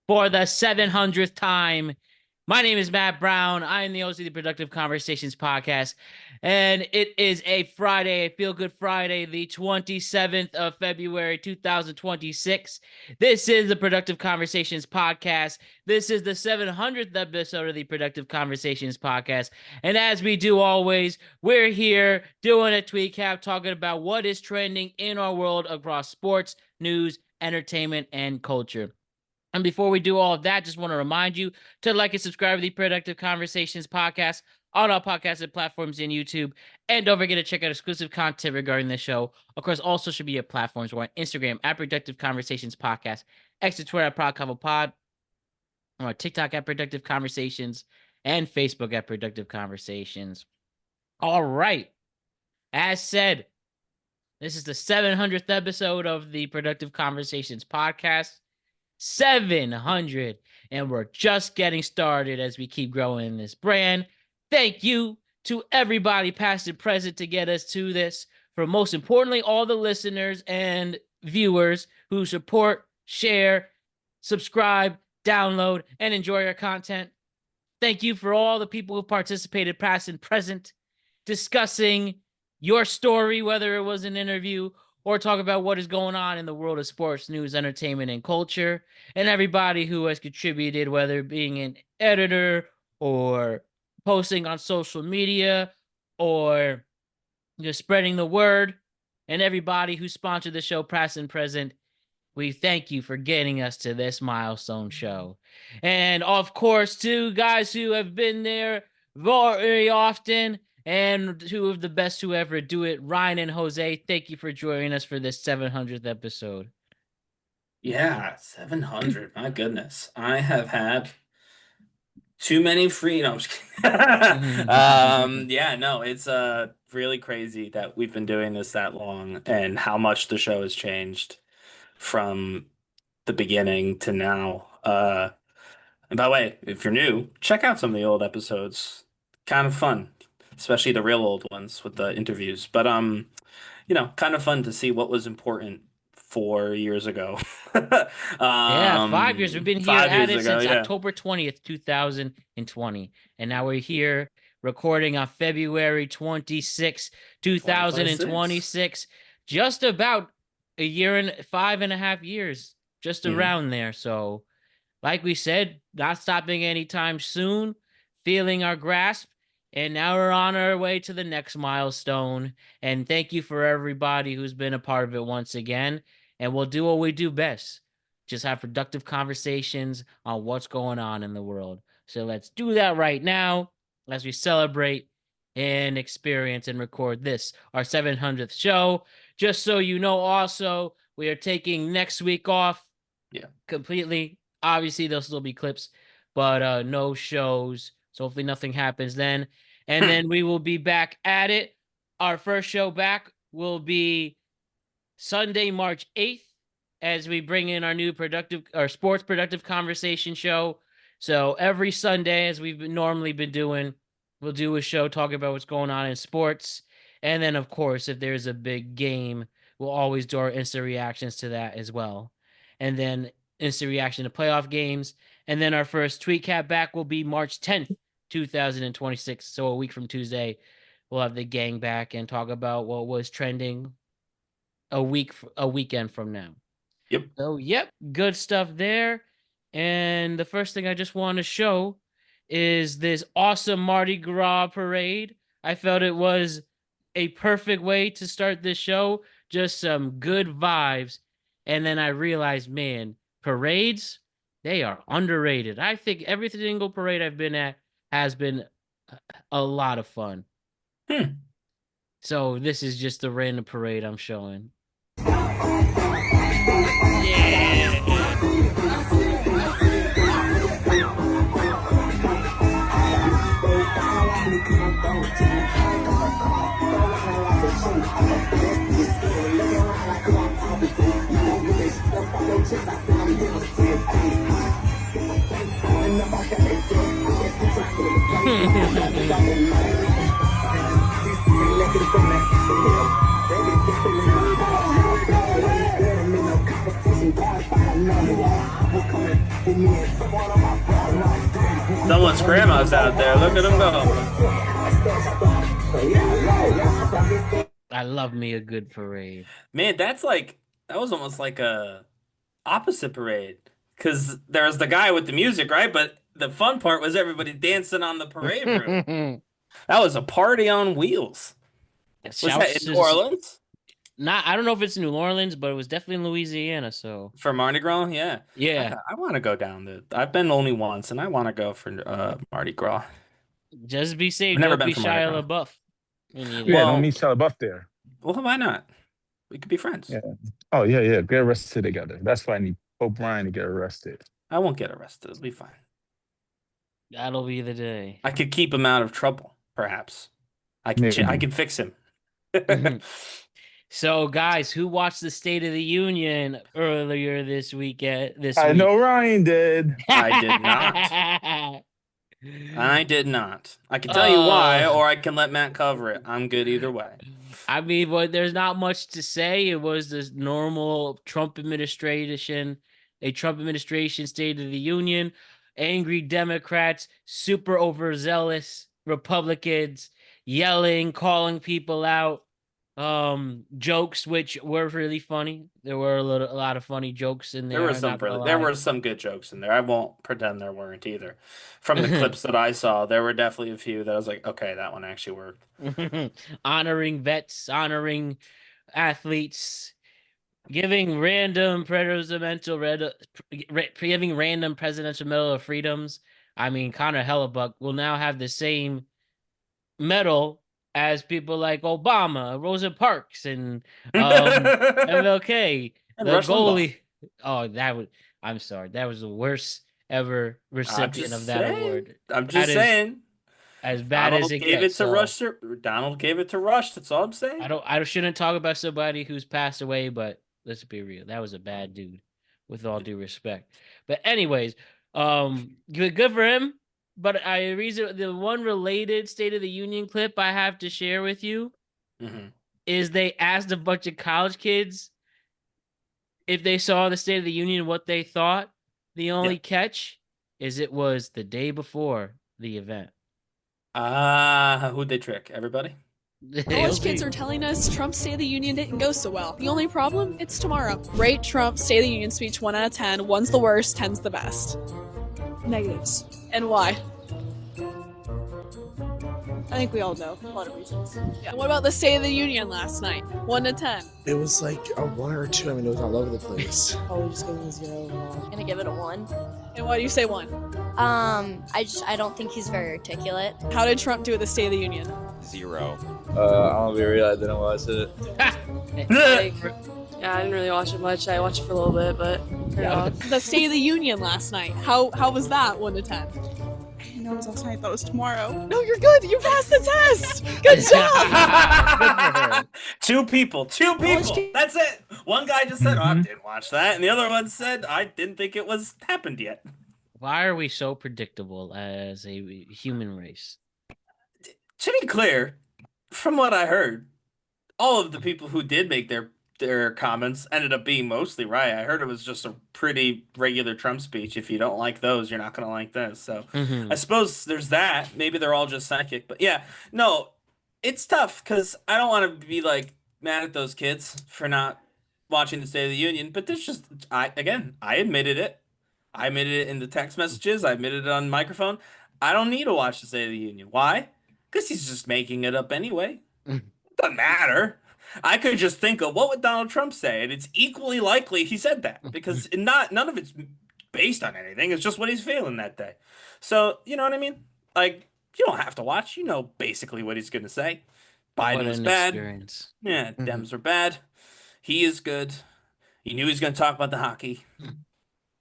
for the 700th time. My name is Matt Brown. I am the host of the Productive Conversations podcast, and it is a Friday, a feel-good Friday, the 27th of February, 2026. This is the Productive Conversations podcast. This is the 700th episode of the Productive Conversations podcast, and as we do always, we're here doing a tweet cap, talking about what is trending in our world across sports, news, entertainment, and culture. And before we do all of that, just want to remind you to like and subscribe to the Productive Conversations podcast on all podcasting platforms and YouTube. And don't forget to check out exclusive content regarding this show across all social media platforms. We're on Instagram at Productive Conversations Podcast, X to Twitter at ProdConvoPod, or TikTok at Productive Conversations, and Facebook at Productive Conversations. All right. As said, this is the 700th episode of the Productive Conversations podcast. 700, and we're just getting started as we keep growing this brand. Thank you to everybody past and present to get us to this. For most importantly, all the listeners and viewers who support, share, subscribe, download, and enjoy our content. Thank you for all the people who participated past and present, discussing your story, whether it was an interview or talk about what is going on in the world of sports, news, entertainment, and culture, and everybody who has contributed, whether being an editor or posting on social media or just spreading the word, and everybody who sponsored the show, past and present. We thank you for getting us to this milestone show. And of course, two guys who have been there very often, and two of the best who ever do it, Ryan and Jose. Thank you for joining us for this 700th episode. Yeah, 700. My goodness. I have had too many free. No, I'm just kidding. Yeah, no, it's really crazy that we've been doing this that long and how much the show has changed from the beginning to now. And by the way, if you're new, check out some of the old episodes. Kind of fun, especially the real old ones with the interviews. But kind of fun to see what was important 4 years ago. Yeah, 5 years. We've been here 5 years at it ago, since yeah. October 20th, 2020. And now we're here recording on February 26, 2026. Just about a year and 5.5 years, just around there. So, like we said, not stopping anytime soon, feeling our grasp. And now we're on our way to the next milestone. And thank you for everybody who's been a part of it once again. And we'll do what we do best. Just have productive conversations on what's going on in the world. So let's do that right now as we celebrate and experience and record this, our 700th show. Just so you know, also, we are taking next week off. Yeah. Completely. Obviously, there'll still be clips, but no shows. So hopefully nothing happens then. And then we will be back at it. Our first show back will be Sunday, March 8th, as we bring in our new sports productive conversation show. So every Sunday, as we've normally been doing, we'll do a show talking about what's going on in sports. And then, of course, if there's a big game, we'll always do our instant reactions to that as well. And then instant reaction to playoff games. And then our first tweet cap back will be March 10th, 2026. So a week from Tuesday, we'll have the gang back and talk about what was trending a weekend from now. Yep. So, good stuff there. And the first thing I just want to show is this awesome Mardi Gras parade. I felt it was a perfect way to start this show. Just some good vibes. And then I realized, man, parades, they are underrated. I think every single parade I've been at has been a lot of fun. So this is just a random parade I'm showing. Someone's grandma's out there. Look at him go. I love me a good parade. Man, that was almost like a opposite parade. Because there's the guy with the music, right? But the fun part was everybody dancing on the parade route. That was a party on wheels. Was that Shouts in to New Orleans? I don't know if it's New Orleans, but it was definitely in Louisiana. So For Mardi Gras? Yeah. yeah, I want to go down there. I've been only once, and I want to go for Mardi Gras. just be safe. I've never Don't been be for Mardi Shia Gras. LaBeouf when you're Yeah, there. don't Well, meet Shia LaBeouf there. well, why not? We could be friends. Yeah. Oh, yeah, yeah. Get arrested together. That's why I need Pope Brian to get arrested. I won't get arrested. It'll be fine. That'll be the day. I could keep him out of trouble, perhaps. I Maybe. can fix him. So, guys, who watched the State of the Union earlier this weekend? I know Ryan did. I did not. I did not. I can tell you why, or I can let Matt cover it. I'm good either way. I mean, but there's not much to say. It was this normal Trump administration, a Trump administration State of the Union. Angry Democrats, super overzealous Republicans, yelling, calling people out. Jokes which were really funny. There were a lot of funny jokes in there. There were some good jokes in there. I won't pretend there weren't either. From the clips that I saw, there were definitely a few that I was like, okay, that one actually worked. Honoring vets, honoring athletes, giving random presidential Medal of Freedoms. I mean, Connor Hellebuck will now have the same medal as people like Obama, Rosa Parks, and MLK, And the Rush goalie. Oh, I'm sorry. That was the worst ever recipient of that award. I'm just saying. As bad as it gets. Donald gave it to Rush. That's all I'm saying. I shouldn't talk about somebody who's passed away, but let's be real. That was a bad dude, with all due respect. But anyways, good for him. But the one related State of the Union clip I have to share with you is they asked a bunch of college kids if they saw the State of the Union, what they thought. The only catch is it was the day before the event. Who'd they trick? Everybody? College kids are telling us Trump's State of the Union didn't go so well. The only problem, it's tomorrow. Rate Trump's State of the Union speech 1 out of 10. 1's the worst, 10's the best. Negatives. And why? I think we all know a lot of reasons. Yeah. What about the State of the Union last night? 1 to 10. It was like a 1 or 2. I mean, it was all over the place. Probably just giving a 0. Gonna give it a 1. And why do you say 1? I don't think he's very articulate. How did Trump do at the State of the Union? 0. I'll be real, I didn't watch it. Yeah, I didn't really watch it much. I watched it for a little bit, but The State of the Union last night. How was that 1 to 10? No, it was last night. I thought it was tomorrow. No, you're good. You passed the test. Good job. Two people. That's it. One guy just said, "Oh, I didn't watch that," and the other one said, "I didn't think it was happened yet." Why are we so predictable as a human race? To be clear, from what I heard, all of the people who did make their comments ended up being mostly right. I heard it was just a pretty regular Trump speech. If you don't like those, you're not going to like this. So I suppose there's that. Maybe they're all just psychic. But yeah, no, it's tough because I don't want to be like mad at those kids for not watching the State of the Union. But this just, I admitted it. I admitted it in the text messages. I admitted it on microphone. I don't need to watch the State of the Union. Why? Because he's just making it up anyway. It doesn't matter. I could just think of what would Donald Trump say, and it's equally likely he said that because none of it's based on anything. It's just what he's feeling that day. So you know what I mean? Like you don't have to watch. You know basically what he's gonna say. Biden was bad. Experience. Yeah, Dems are bad. He is good. You knew he was gonna talk about the hockey.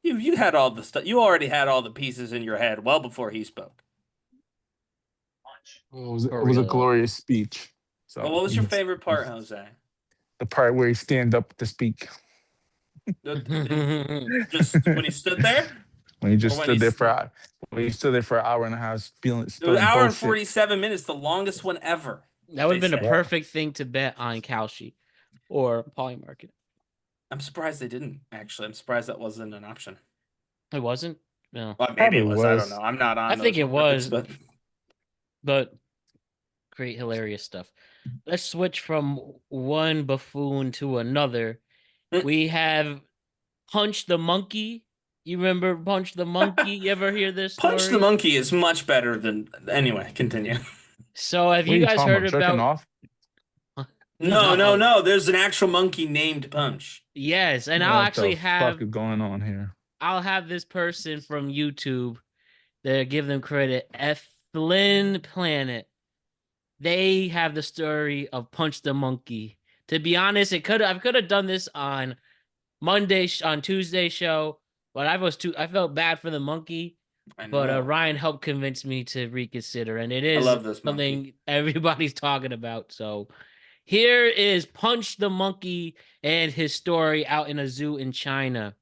You had all the stuff. You already had all the pieces in your head well before he spoke. It was a glorious speech. So, well, what was your favorite part, Jose? The part where he stand up to speak. Just when he stood there? When he just stood there for an hour and a half, feeling. An hour and 47 minutes, the longest one ever. That would have been a perfect thing to bet on Kalshi or Polymarket. I'm surprised they didn't. Actually, I'm surprised that wasn't an option. It wasn't. No, Well, maybe Probably it was. I don't was. know. I'm not on I think those it markets, was, but great, hilarious stuff. Let's switch from one buffoon to another. We have Punch the Monkey. You remember Punch the Monkey? You ever hear this story? Punch the Monkey is much better than. Anyway, continue. So have What are you you guys talking heard about? Jerking about? off? No. There's an actual monkey named Punch. Yes, and What the fuck is going on here? I'll have this person from YouTube that give them credit. Flynn Planet. They have the story of Punch the Monkey. To be honest, I could have done this on on Tuesday show, but I felt bad for the monkey. I know. But Ryan helped convince me to reconsider, and it I is love this something monkey. everybody's talking about. So here is Punch the Monkey and his story out in a zoo in China.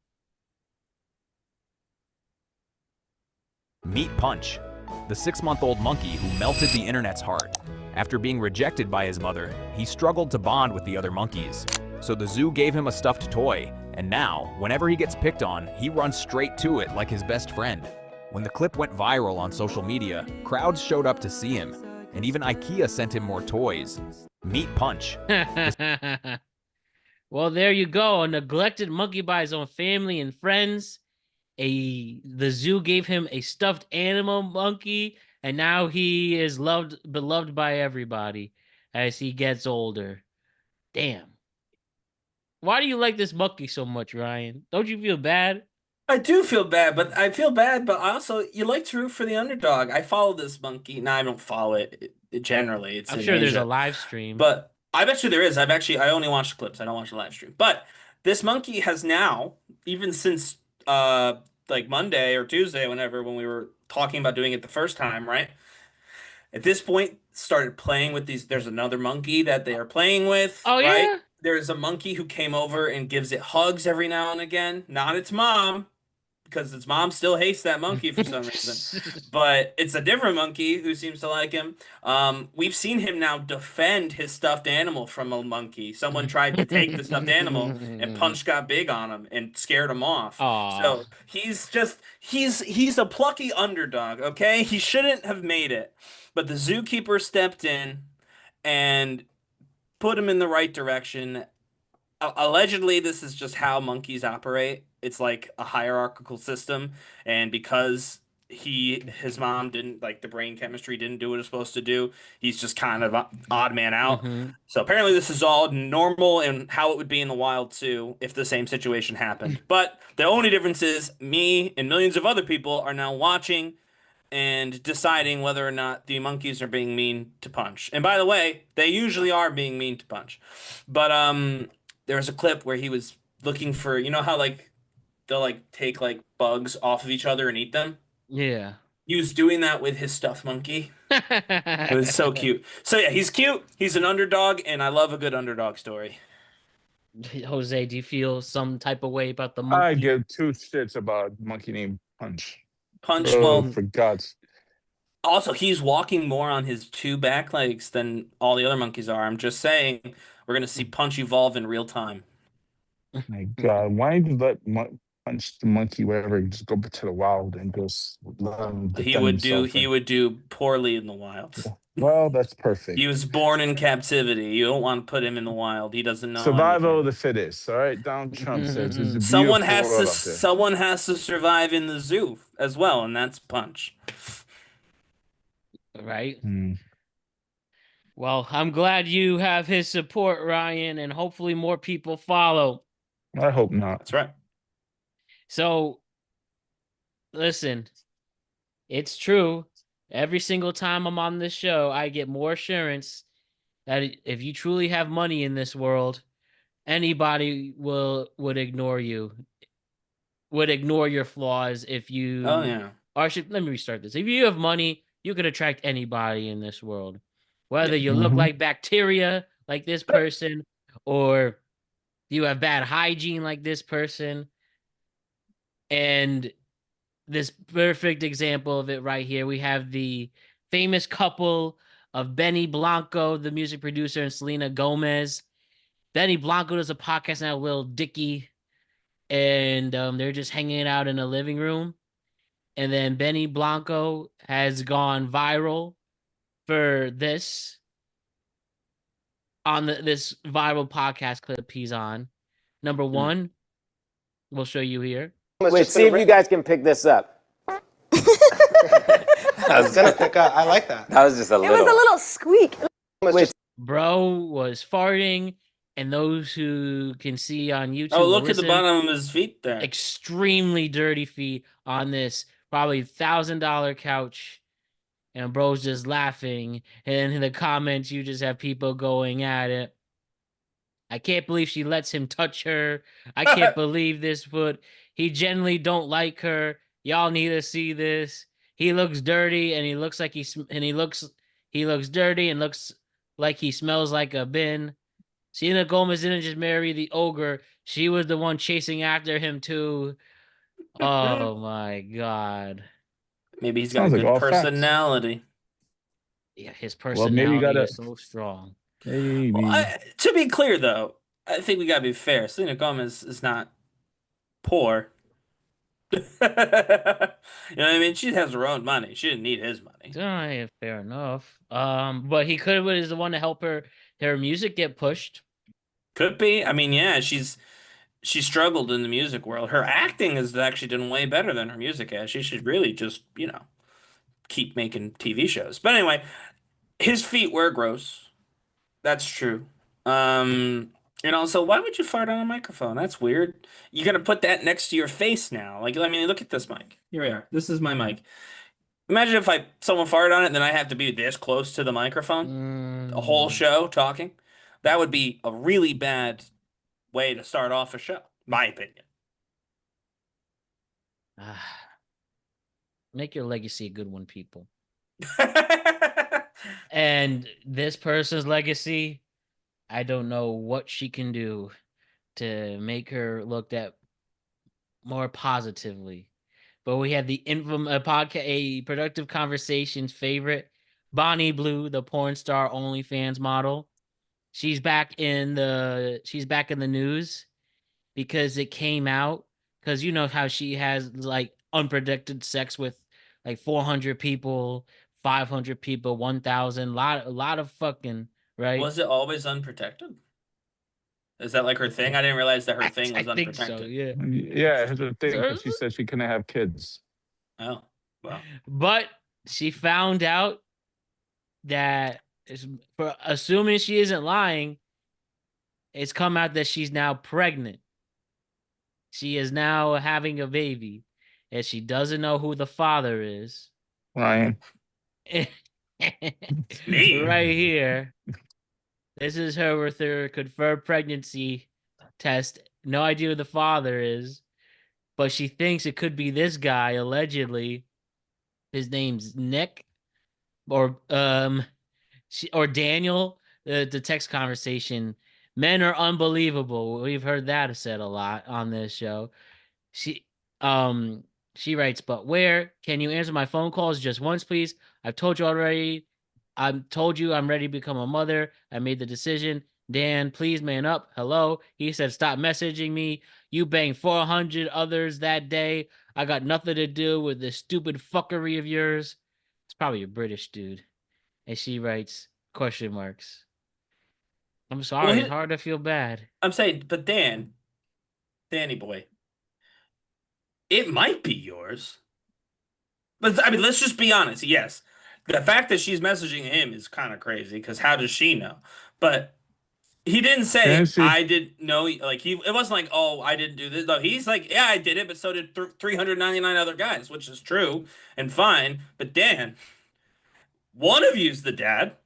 Meet Punch, the 6-month-old monkey who melted the internet's heart. After being rejected by his mother, he struggled to bond with the other monkeys. So the zoo gave him a stuffed toy, and now, whenever he gets picked on, he runs straight to it like his best friend. When the clip went viral on social media, crowds showed up to see him, and even IKEA sent him more toys. Meet Punch. Well, there you go. A neglected monkey by his own family and friends. The zoo gave him a stuffed animal monkey, and now he is beloved by everybody as he gets older. Damn. Why do you like this monkey so much, Ryan? Don't you feel bad? I do feel bad, but I also, you like to root for the underdog. I follow this monkey. No, I don't follow it generally. It's I'm in sure there's Asia. a live stream. But I bet you there is. I only watch clips. I don't watch the live stream. But this monkey has now, even since like Monday or Tuesday, when we were talking about doing it the first time, right? At this point, started playing with these. There's another monkey that they are playing with, Oh, right? yeah? There's a monkey who came over and gives it hugs every now and again. Not its mom, because its mom still hates that monkey for some reason. But it's a different monkey who seems to like him. We've seen him now defend his stuffed animal from a monkey. Someone tried to take the stuffed animal, and Punch got big on him and scared him off. Aw. So he's a plucky underdog, okay? He shouldn't have made it. But the zookeeper stepped in and put him in the right direction. Allegedly, this is just how monkeys operate. It's like a hierarchical system, and because his mom didn't, like, the brain chemistry didn't do what it's supposed to do, he's just kind of odd man out. So apparently this is all normal and how it would be in the wild too if the same situation happened. But the only difference is me and millions of other people are now watching and deciding whether or not the monkeys are being mean to Punch. And by the way, they usually are being mean to Punch. But there was a clip where he was looking for, you know how like they'll like take like bugs off of each other and eat them? Yeah. He was doing that with his stuffed monkey. It was so cute. So yeah, he's cute. He's an underdog, and I love a good underdog story. Jose, do you feel some type of way about the monkey? I give two shits about a monkey named Punch. Punch, Oh, well, for God's. Also, he's walking more on his two back legs than all the other monkeys are. I'm just saying, we're gonna see Punch evolve in real time. My God, why did you let Punch the monkey, whatever, just go to the wild and just let him He defend would do himself? he would do poorly in the wild. Well, that's perfect. He was born in captivity. You don't want to put him in the wild. He doesn't know Survival anything. of the fittest. All right, Donald Trump says it's a Someone beautiful has to world out there. someone has to survive in the zoo as well, and that's Punch. Right? Well, I'm glad you have his support, Ryan, and hopefully more people follow. I hope not. That's right. So, listen, it's true. Every single time I'm on this show, I get more assurance that if you truly have money in this world, anybody would ignore you, would ignore your flaws if you. Oh yeah. Or let me restart this. If you have money, you could attract anybody in this world, whether you look like bacteria, like this person, or you have bad hygiene, like this person. And this perfect example of it right here. We have the famous couple of Benny Blanco, the music producer, and Selena Gomez. Benny Blanco does a podcast now, Lil Dicky, and they're just hanging out in a living room. And then Benny Blanco has gone viral for this on this viral podcast clip he's on. Number one, we'll show you here. Wait, see if you guys can pick this up. I was gonna pick up. I like that. That was just a little. It was a little squeak. Wait, bro was farting, and those who can see on YouTube. Oh, look at the bottom of his feet there. Extremely dirty feet on this probably $1,000 couch. And bro's just laughing. And in the comments, you just have people going at it. I can't believe she lets him touch her. I can't believe this foot. He generally don't like her. Y'all need to see this. He looks dirty, and he looks like he looks dirty and looks like he smells like a bin. Selena Gomez didn't just marry the ogre. She was the one chasing after him too. Oh my God. Maybe he's got a good personality. Yeah, his personality is so strong. Maybe. Well, to be clear, though, I think we gotta be fair. Selena Gomez is not poor. You know what I mean? She has her own money. She didn't need his money. Yeah, fair enough. But he could have was the one to help her music get pushed. Could be. I mean, yeah, she struggled in the music world. Her acting has actually done way better than her music has. She should really just, keep making TV shows. But anyway, his feet were gross. That's true. And also, why would you fart on a microphone? That's weird. You're going to put that next to your face now. Like, I mean, look at this mic. Here we are. This is my mic. Imagine if someone farted on it and then I have to be this close to the microphone. A whole show talking. That would be a really bad way to start off a show, my opinion. Make your legacy a good one, people. And this person's legacy, I don't know what she can do to make her looked at more positively. But we have the infamous podcast, a Productive Conversations favorite, Bonnie Blue, the porn star OnlyFans model. She's back in the news because it came out, because you know how she has like unprotected sex with like 400 people, 500 people, 1,000, a lot of fucking, right? Was it always unprotected? Is that like her thing? I didn't realize that her thing was unprotected. I think so, yeah. Yeah, it's her thing, because she said she couldn't have kids. Oh, wow. But she found out that, for assuming she isn't lying, it's come out that she's now pregnant. She is now having a baby, and she doesn't know who the father is. Ryan. Me. Right here. This is her with her confirmed pregnancy test. No idea who the father is, but she thinks it could be this guy, allegedly. His name's Nick, or Daniel. The text conversation. Men are unbelievable. We've heard that said a lot on this show. She writes, but where? Can you answer my phone calls just once, please? I've told you already. I've told you I'm ready to become a mother. I made the decision. Dan, please man up. Hello. He said, stop messaging me. You banged 400 others that day. I got nothing to do with this stupid fuckery of yours. It's probably a British dude. And she writes, question marks. I'm sorry. Well, it's hard to feel bad. I'm saying, but Danny boy, it might be yours. But I mean, let's just be honest. Yes, the fact that she's messaging him is kind of crazy, because how does she know? But he didn't say, I didn't know. Like, it wasn't like, oh, I didn't do this. No, he's like, yeah, I did it, but so did 399 other guys, which is true and fine. But Dan, one of you's the dad.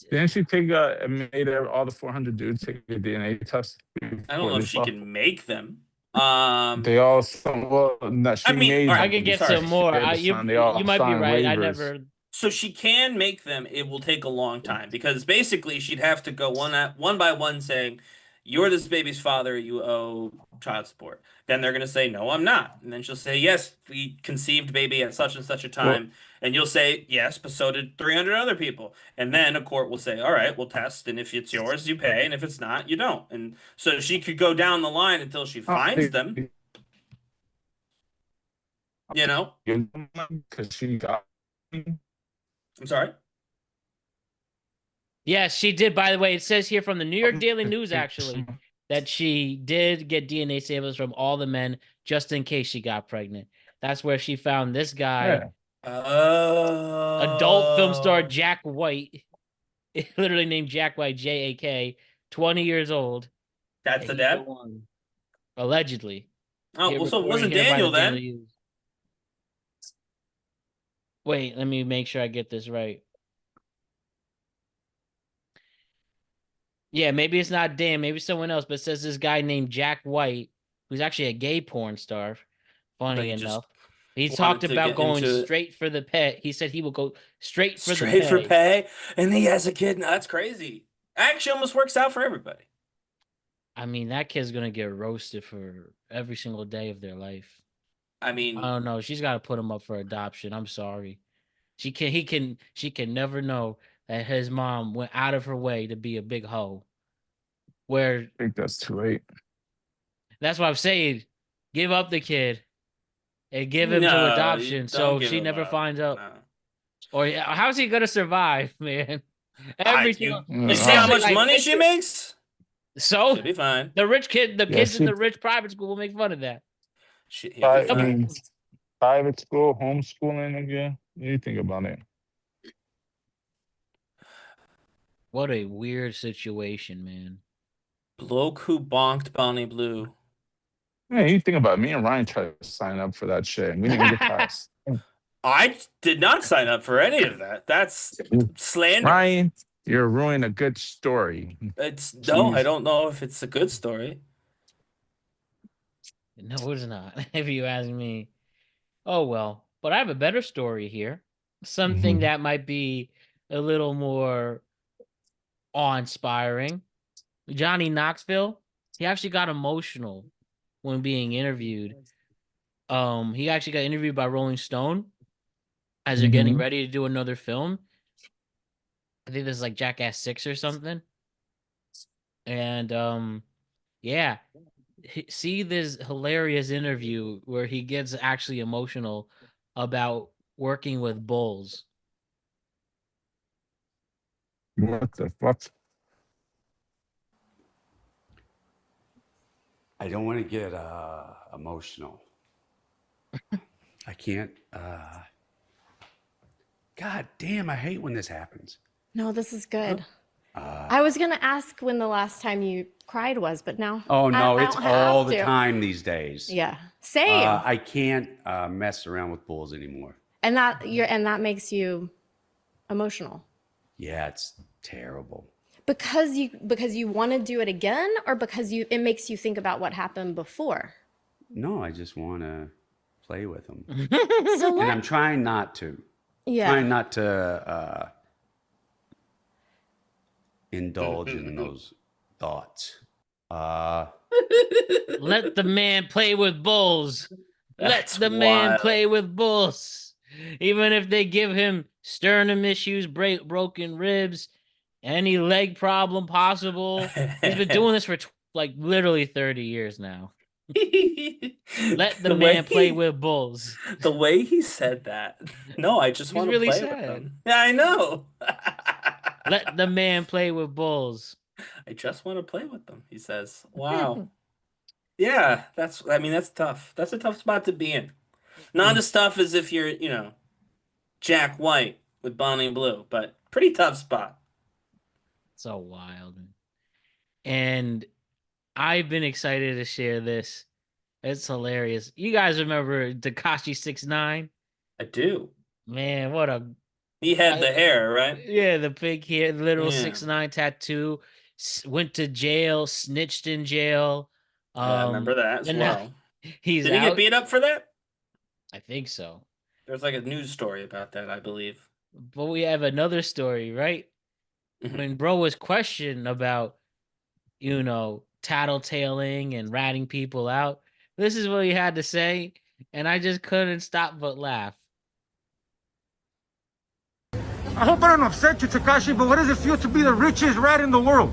Didn't she made all the 400 dudes take a DNA test? I don't know if she can make them. They all. Well, no, she made. I can get some more. You might be right. I never. So she can make them. It will take a long time, because basically she'd have to go one by one saying, you're this baby's father, you owe child support. Then they're going to say, no, I'm not. And then she'll say, yes, we conceived baby at such and such a time. And you'll say, yes, but so did 300 other people. And then a court will say, all right, we'll test. And if it's yours, you pay. And if it's not, you don't. And so she could go down the line until she finds them. You know? Because she got. I'm sorry? Yes, she did. By the way, it says here from the New York Daily News, actually, that she did get DNA samples from all the men just in case she got pregnant. That's where she found this guy, adult film star Jack White, literally named Jack White, J-A-K, 20 years old. That's the dad? Allegedly. Oh, well, so it wasn't Daniel then. Wait, let me make sure I get this right. Yeah, maybe it's not Dan, maybe someone else, but it says this guy named Jack White, who's actually a gay porn star. Funny enough. He talked about going straight for the pay. He said he will go straight for the pay. Straight for pay, and he has a kid. Now, that's crazy. Actually, almost works out for everybody. I mean, that kid's gonna get roasted for every single day of their life. I mean, I don't know. She's got to put him up for adoption. I'm sorry. She can never know that his mom went out of her way to be a big hoe. Where I think that's too late. That's what I'm saying. Give up the kid and give him to adoption so she never finds out. No. Or how's he gonna survive, man? You see how much money she makes? So she'll be fine. The rich kid, kids in the rich private school will make fun of that. I mean, private school, homeschooling again. You think about it. What a weird situation, man. Bloke who bonked Bonnie Blue. Yeah, you think about it. Me and Ryan tried to sign up for that shit, and we didn't get past. I did not sign up for any of that. That's slander. Ryan, you're ruining a good story. No, I don't know if it's a good story. No, it's not. If you ask me. Oh well, but I have a better story here. Something that might be a little more awe-inspiring. Johnny Knoxville, he actually got emotional when being interviewed. He actually got interviewed by Rolling Stone as they're getting ready to do another film. I think this is like Jackass 6 or something. And yeah, see this hilarious interview where he gets actually emotional about working with bulls. What the fuck? I don't want to get emotional. I can't. God damn, I hate when this happens. No, this is good. I was going to ask when the last time you cried was, but now. Oh, no, it's all the time these days. Yeah. Same. I can't mess around with bulls anymore. And that makes you emotional. Yeah, it's terrible. Because you want to do it again, or because it makes you think about what happened before? No, I just want to play with them. So and I'm trying not to. Yeah. Trying not to indulge in those thoughts. Let the man play with bulls. Let the man play with bulls. Even if they give him sternum issues, broken ribs, any leg problem possible. He's been doing this for like literally 30 years now. Let the man play with bulls. The way he said that. No, I just want to play with them. Yeah, I know. Let the man play with bulls. I just want to play with them, he says. Wow. Yeah, that's tough. That's a tough spot to be in. Not as tough as if you're, Jack White with Bonnie and Blue, but pretty tough spot. So wild. And I've been excited to share this. It's hilarious. You guys remember Tekashi 6ix9ine? I do. Man, what a... He had the hair, right? Yeah, the big hair, literal 6ix9ine tattoo. Went to jail, snitched in jail. I remember that as well. Did he out. get beat up for that? I think so. There's like a news story about that, I believe. But we have another story, right? When bro was questioned about, tattletaling and ratting people out, this is what he had to say, and I just couldn't stop but laugh. I hope I don't upset you, Tekashi, but what does it feel to be the richest rat in the world?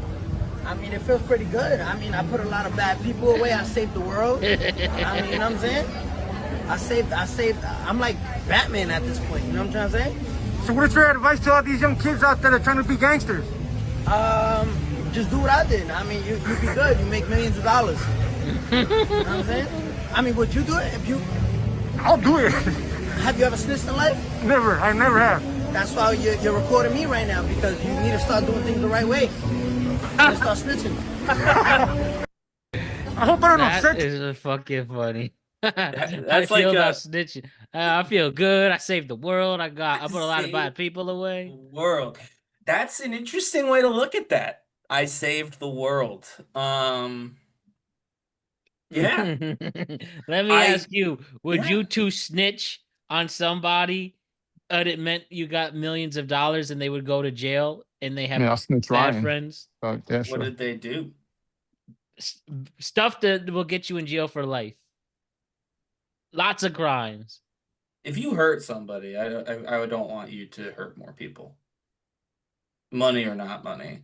I mean, it feels pretty good. I mean, I put a lot of bad people away. I saved the world. I mean, you know what I'm saying? I saved. I'm like Batman at this point. You know what I'm trying to say? So what is your advice to all these young kids out there that are trying to be gangsters? Just do what I did. I mean, you'd be good. You make millions of dollars. You know what I'm saying? I mean, would you do it if you? I'll do it. Have you ever snitched in life? Never. I never have. That's why you're recording me right now, because you need to start doing things the right way. You need to start snitching. I hope I don't upset That you. is fucking funny. That's I feel like about snitching. I feel good. I saved the world. I put a lot of bad people away. World. That's an interesting way to look at that. I saved the world. Yeah. Let me ask you, would you two snitch on somebody and it meant you got millions of dollars and they would go to jail and they have I'll snitch bad Ryan. friends? Yeah, sure. What did they do? Stuff that will get you in jail for life. Lots of crimes. If you hurt somebody, I don't want you to hurt more people. Money or not money.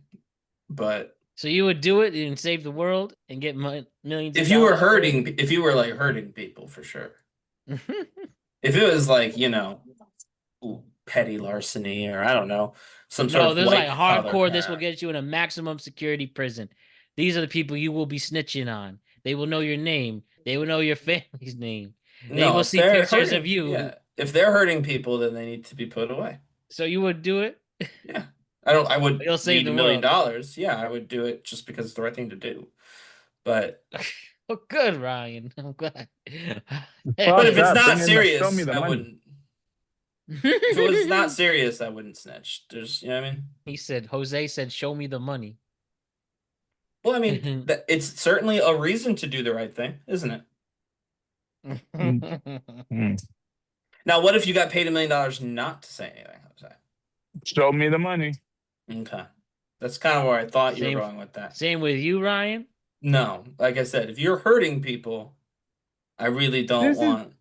But so you would do it and save the world and get millions if of you were dollars? if you were like hurting people, for sure. If it was like, you know, petty larceny or I don't know, some sort of there's like white-collar hardcore. This crime. will get you in a maximum security prison. These are the people you will be snitching on. They will know your name. They will know your family's name. They will if see they're pictures hurting- of you. Yeah. If they're hurting people, then they need to be put away. So you would do it? Yeah. I would You'll save need the $1 million. world. Yeah, I would do it just because it's the right thing to do. But Oh, good, Ryan. I'm glad. but if it's not serious, show me the I money. wouldn't. If it was not serious, I wouldn't snitch. There's, you know what I mean? He said, Jose said, show me the money. Well, I mean, it's certainly a reason to do the right thing, isn't it? Now, what if you got paid $1 million not to say anything? Jose? Show me the money. Okay. That's kind of where I thought you were going with that. Same with you, Ryan? No, like I said, if you're hurting people, I really don't want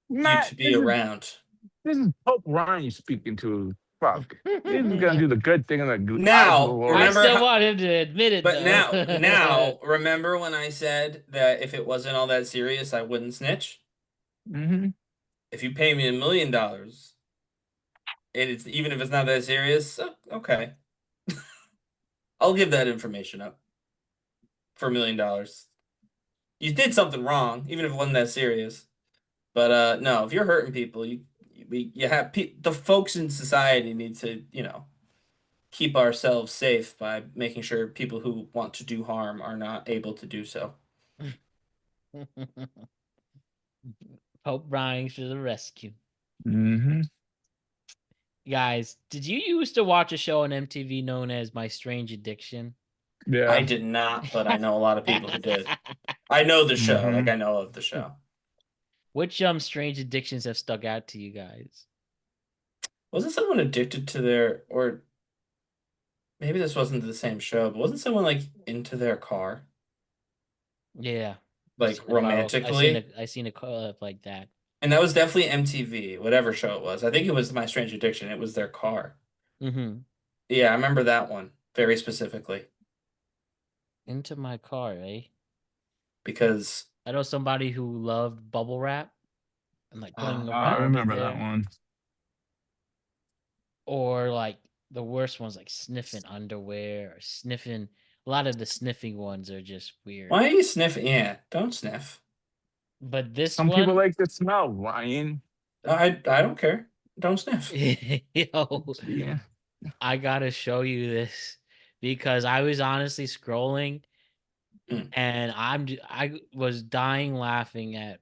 you to be around. This is Pope Ryan you're speaking to. Fuck. He's gonna do the good thing and the good. Now, I remember still want him to admit it, But though. now, remember when I said that if it wasn't all that serious, I wouldn't snitch? Mm-hmm. If you pay me $1 million, and it's even if it's not that serious, okay, I'll give that information up for $1 million. You did something wrong, even if it wasn't that serious. But no, if you're hurting people, you have the folks in society need to, you know, keep ourselves safe by making sure people who want to do harm are not able to do so. Pope Ryan to the rescue. Mm-hmm. Guys, did you used to watch a show on MTV known as My Strange Addiction? Yeah. I did not, but I know a lot of people who did. I know the show. Mhm. Like, I know of the show. Which strange addictions have stuck out to you guys? Wasn't someone addicted to their, or maybe this wasn't the same show, but wasn't someone like into their car? Yeah. Like romantically? I seen a clip like that. And that was definitely MTV, whatever show it was. I think it was My Strange Addiction. It was their car. Mm-hmm. Yeah, I remember that one very specifically. Into my car, eh? Because I know somebody who loved bubble wrap and like putting them I around remember there. that one. Or like the worst ones, like sniffing underwear or sniffing. A lot of the sniffing ones are just weird. why are you sniffing? Yeah, don't sniff. But this Some one, people like the smell, Ryan. I don't care. Don't sniff. yo, Yeah. I gotta show you this because I was honestly scrolling and I was dying laughing at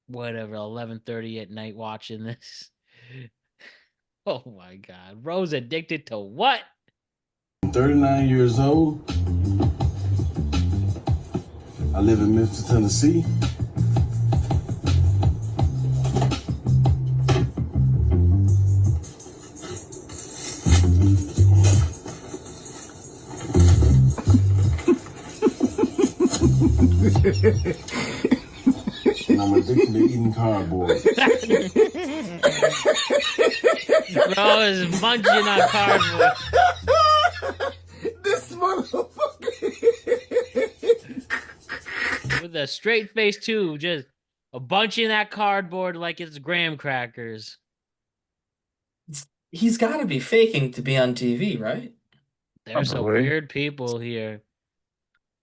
whatever 11:30 at night watching this. Oh my god, Rose addicted to what? I'm 39 years old. I live in Memphis, Tennessee. And I'm addicted to eating cardboard. Bro is munching on cardboard. This motherfucker. With a straight face too, just A bunch in that cardboard like it's graham crackers. He's got to be faking to be on TV, right? There's some Probably. weird people here.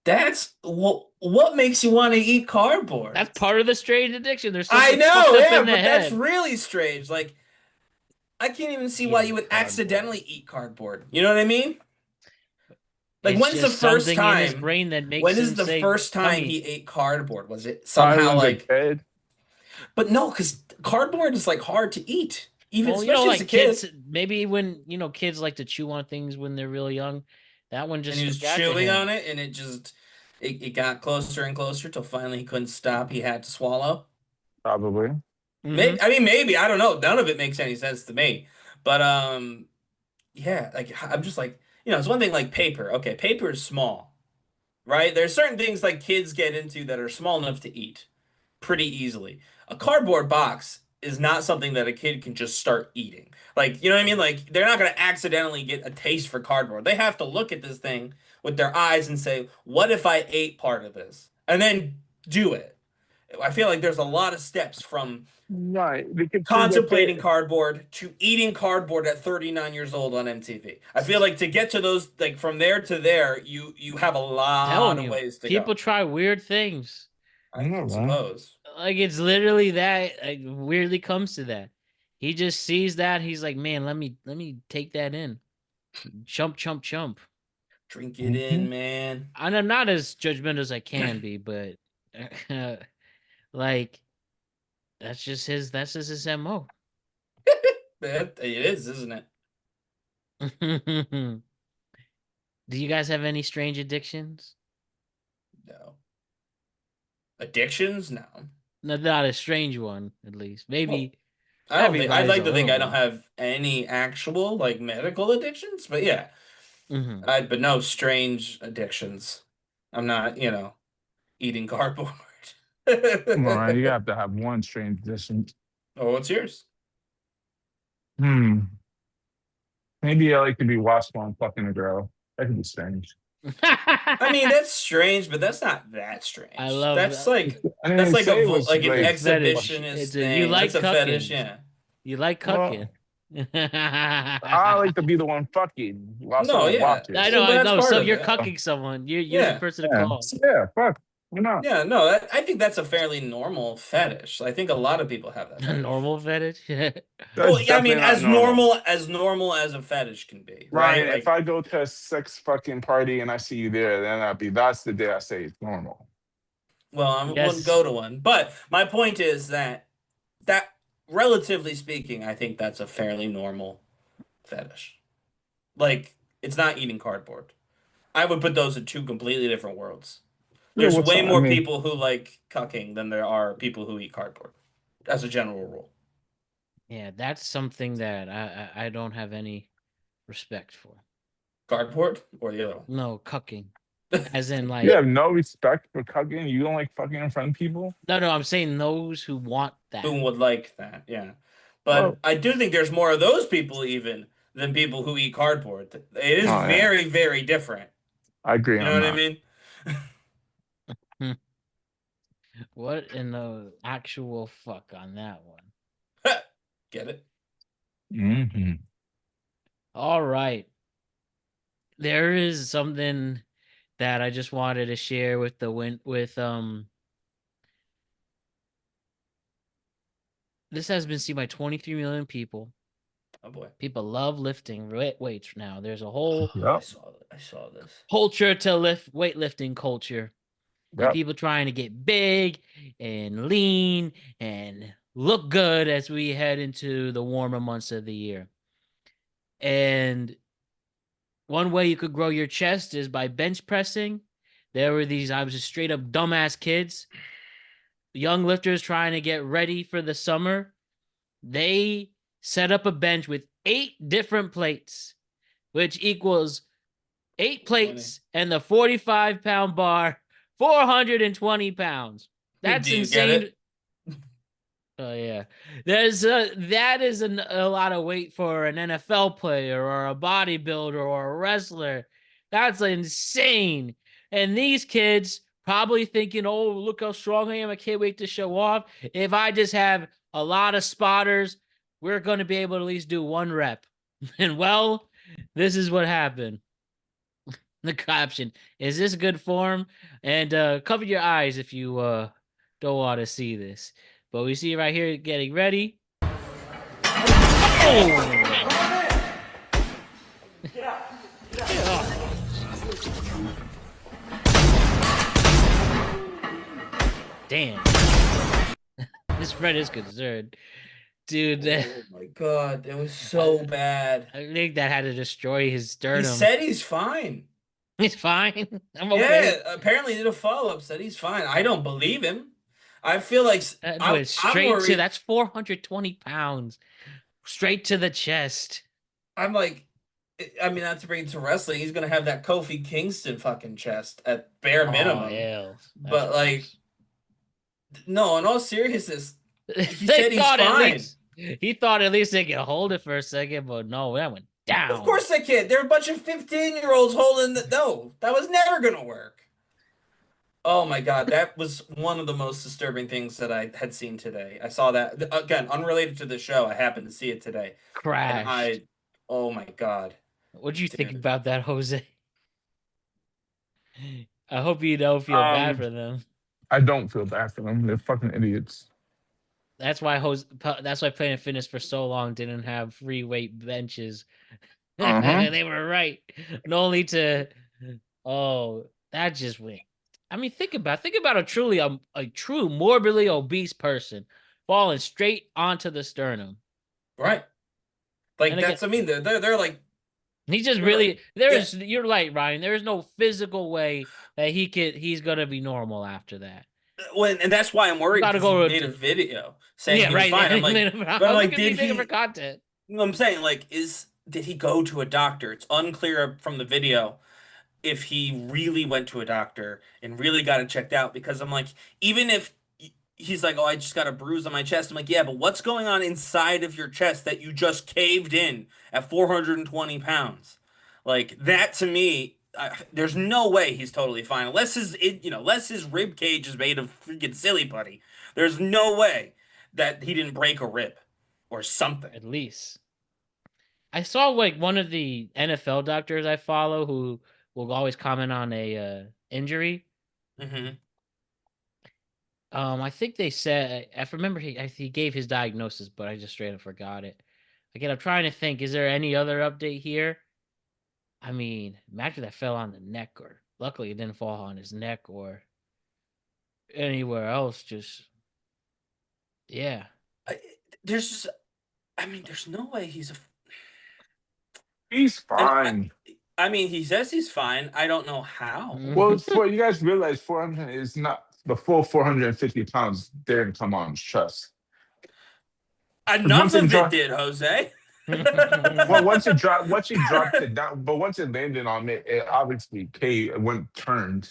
That's what makes you want to eat cardboard? That's part of the strange addiction. There's I something know, fucked up yeah, in the but that's head. really strange. Like, I can't even see why you would cardboard. accidentally eat cardboard. You know what I mean? Like, It's when's the just first something in his time? brain that makes When him is the say first time tummy. he ate cardboard? Was it Probably somehow when he was a like? kid. But no, because cardboard is like hard to eat, even Well, especially as a like kid. kids, maybe when kids like to chew on things when they're really young. That one And just he was got to chewing him. on it, and it got closer and closer till finally he couldn't stop. He had to swallow. Probably. Maybe, I mean, maybe, I don't know. None of it makes any sense to me. But yeah, like I'm just like, it's one thing like paper. Okay, paper is small, right? There's certain things like kids get into that are small enough to eat pretty easily. A cardboard box is not something that a kid can just start eating. Like, you know what I mean? Like, they're not going to accidentally get a taste for cardboard. They have to look at this thing with their eyes and say, what if I ate part of this? And then do it. I feel like there's a lot of steps from Right. contemplating cardboard to eating cardboard at 39 years old on MTV. I feel like to get to those, like from there to there, you have a lot of ways to people go. try weird things. I suppose. Like it's literally that. Like, weirdly comes to that. He just sees that. He's like, man, let me take that in. Chump, chump, chump. Drink it in, man. I'm not as judgmental as I can be, but like that's just his MO. It is, isn't it? Do you guys have any strange addictions? No. Addictions? No. No, not a strange one, at least. Maybe. I don't think. I'd like to think I don't have any actual like medical addictions, but yeah. But no strange addictions. I'm not, eating cardboard. Come on, you have to have one strange addiction. Oh, what's yours? Maybe I like to be watched while I'm fucking a girl. That could be strange. I mean, that's strange, but that's not that strange. I love that's that. like I didn't that's like say a it was like an like- exhibitionist thing. You like that's a cucking. fetish, yeah. You like cucking. I like to be the one fucking while No, someone yeah. watches. I know, Well, I that's know. part So of you're it. cucking someone. You're Yeah. the person to Yeah, call. yeah, fuck. Why not? Yeah, no, I think that's a fairly normal fetish. I think a lot of people have that. A fetish. normal fetish. Well, I mean, definitely not as normal as a fetish can be, right? Ryan, if I go to a sex fucking party and I see you there, then that's the day I say it's normal. Well, I wouldn't go to one. But my point is that relatively speaking, I think that's a fairly normal fetish. Like, it's not eating cardboard. I would put those in two completely different worlds. There's way more people who like cucking than there are people who eat cardboard, as a general rule. Yeah, that's something that I don't have any respect for. Cardboard or the other one? No, cucking. As in, like, You have no respect for cucking? You don't like fucking in front of people? no, I'm saying those who want that. Who would like that, yeah. But I do think there's more of those people even than people who eat cardboard. It is very, very different. I agree. You know what I mean? What in the actual fuck on that one? Get it? Mm-hmm. All right. There is something that I just wanted to share with this has been seen by 23 million people. Oh boy. People love lifting weights now. There's a whole I saw this. culture to weightlifting culture. Yep. People trying to get big and lean and look good as we head into the warmer months of the year. And one way you could grow your chest is by bench pressing. There were I was just straight up dumbass kids, young lifters trying to get ready for the summer. They set up a bench with 8 different plates, which equals 8 plates and the 45-pound bar, 420 pounds. That's insane. Oh yeah, that is a lot of weight for an NFL player or a bodybuilder or a wrestler. That's insane. And these kids probably thinking, oh, look how strong I am. I can't wait to show off. If I just have a lot of spotters, we're going to be able to at least do 1 rep. And well, this is what happened. The caption, is this good form? And cover your eyes if you don't want to see this. But we see right here getting ready. Oh! Damn. This friend is concerned. Dude. Oh my God. That was so bad. I think that had to destroy his sternum. He said he's fine. He's fine? I'm okay. Yeah, apparently he did a follow-up, said he's fine. I don't believe him. I feel like no, straight to, that's 420 pounds. Straight to the chest. I'm like, I mean, not to bring it to wrestling, he's gonna have that Kofi Kingston fucking chest at bare minimum. Hell. But like, no, in all seriousness, he said he's fine. He thought at least they could hold it for a second, but no, that went down. Of course they can't. They're a bunch of 15-year-olds holding the. No, that was never gonna work. Oh my God, that was one of the most disturbing things that I had seen today. I saw that again, unrelated to the show. I happened to see it today. Crash. Oh my God. What do you think about that, Jose? I hope you don't feel bad for them. I don't feel bad for them. They're fucking idiots. That's why Planet Fitness for so long didn't have free weight benches. They were right. And only to that just went. I mean, think about a true morbidly obese person falling straight onto the sternum. Right. Like that's I mean they're like he's just really you're right, Ryan. There is no physical way that he's gonna be normal after that. And that's why I'm worried because he made a video saying he was fine. I'm like, but I'm like, did he for content? I'm saying, like, did he go to a doctor? It's unclear from the video if he really went to a doctor and really got it checked out. Because I'm like, even if he's like, oh, I just got a bruise on my chest. I'm like, yeah, but what's going on inside of your chest that you just caved in at 420 pounds? Like that to me. There's no way he's totally fine unless his rib cage is made of freaking silly putty. There's no way that he didn't break a rib or something. At least I saw like one of the NFL doctors I follow who will always comment on a injury. Mm-hmm. I think they said I remember he gave his diagnosis, but I just straight up forgot it. Again, I'm trying to think. Is there any other update here? I mean, imagine that fell on the neck, or luckily it didn't fall on his neck or anywhere else. Just, yeah. There's no way he's fine. I mean, he says he's fine. I don't know how. Well, you guys realize 400 is not the full 450 pounds didn't come on his chest. Enough of it did, Jose. Well, once he dropped it down, but once it landed on it, it obviously turned.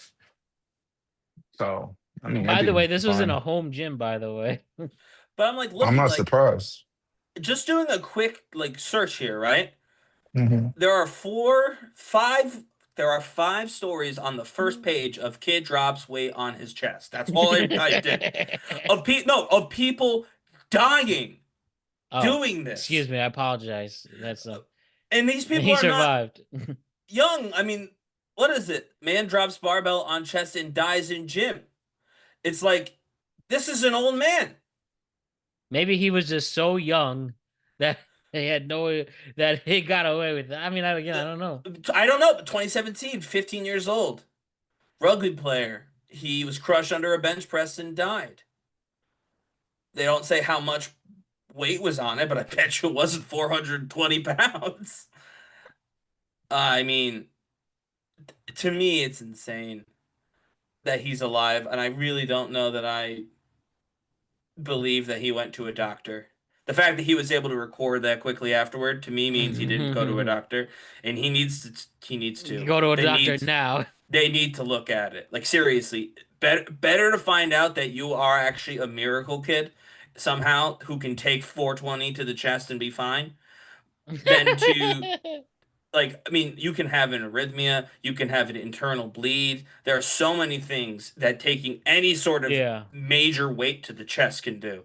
So I mean, by the way, this was in a home gym, by the way. But I'm like, I'm not surprised. Just doing a quick search here, right? Mm-hmm. There are five stories on the first page of kid drops weight on his chest. That's all I did. Of people dying. Doing this. Excuse me, I apologize. And these people survived. Not young. I mean, what is it? Man drops barbell on chest and dies in gym. It's like, this is an old man. Maybe he was just so young that that he got away with it. I mean, I don't know. I don't know, but 2017, 15 years old. Rugby player. He was crushed under a bench press and died. They don't say how much weight was on it, but I bet you it wasn't 420 pounds. I mean, to me, it's insane that he's alive, and I really don't know that I believe that he went to a doctor. The fact that he was able to record that quickly afterward, to me, means he didn't go to a doctor, and he needs to go to a doctor now. They need to look at it. Like, seriously, better to find out that you are actually a miracle kid somehow who can take 420 to the chest and be fine than to like, I mean, you can have an arrhythmia, you can have an internal bleed. There are so many things that taking any sort of major weight to the chest can do.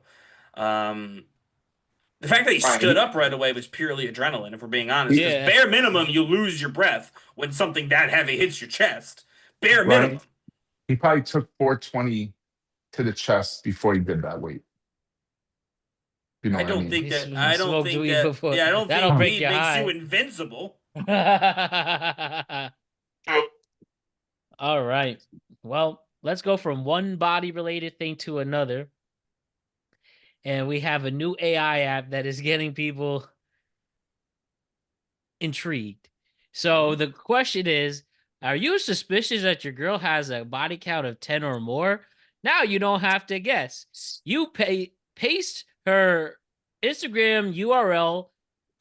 The fact that he stood up right away was purely adrenaline, if we're being honest. Because bare minimum, you lose your breath when something that heavy hits your chest. Bare minimum. He probably took 420 to the chest before he did that weight. You know I don't think that. I don't think that. Before. Yeah, I don't That'll think break weed your makes high. you invincible. All right. Well, let's go from one body-related thing to another. And we have a new AI app that is getting people intrigued. So the question is, are you suspicious that your girl has a body count of 10 or more? Now you don't have to guess. You paste her Instagram URL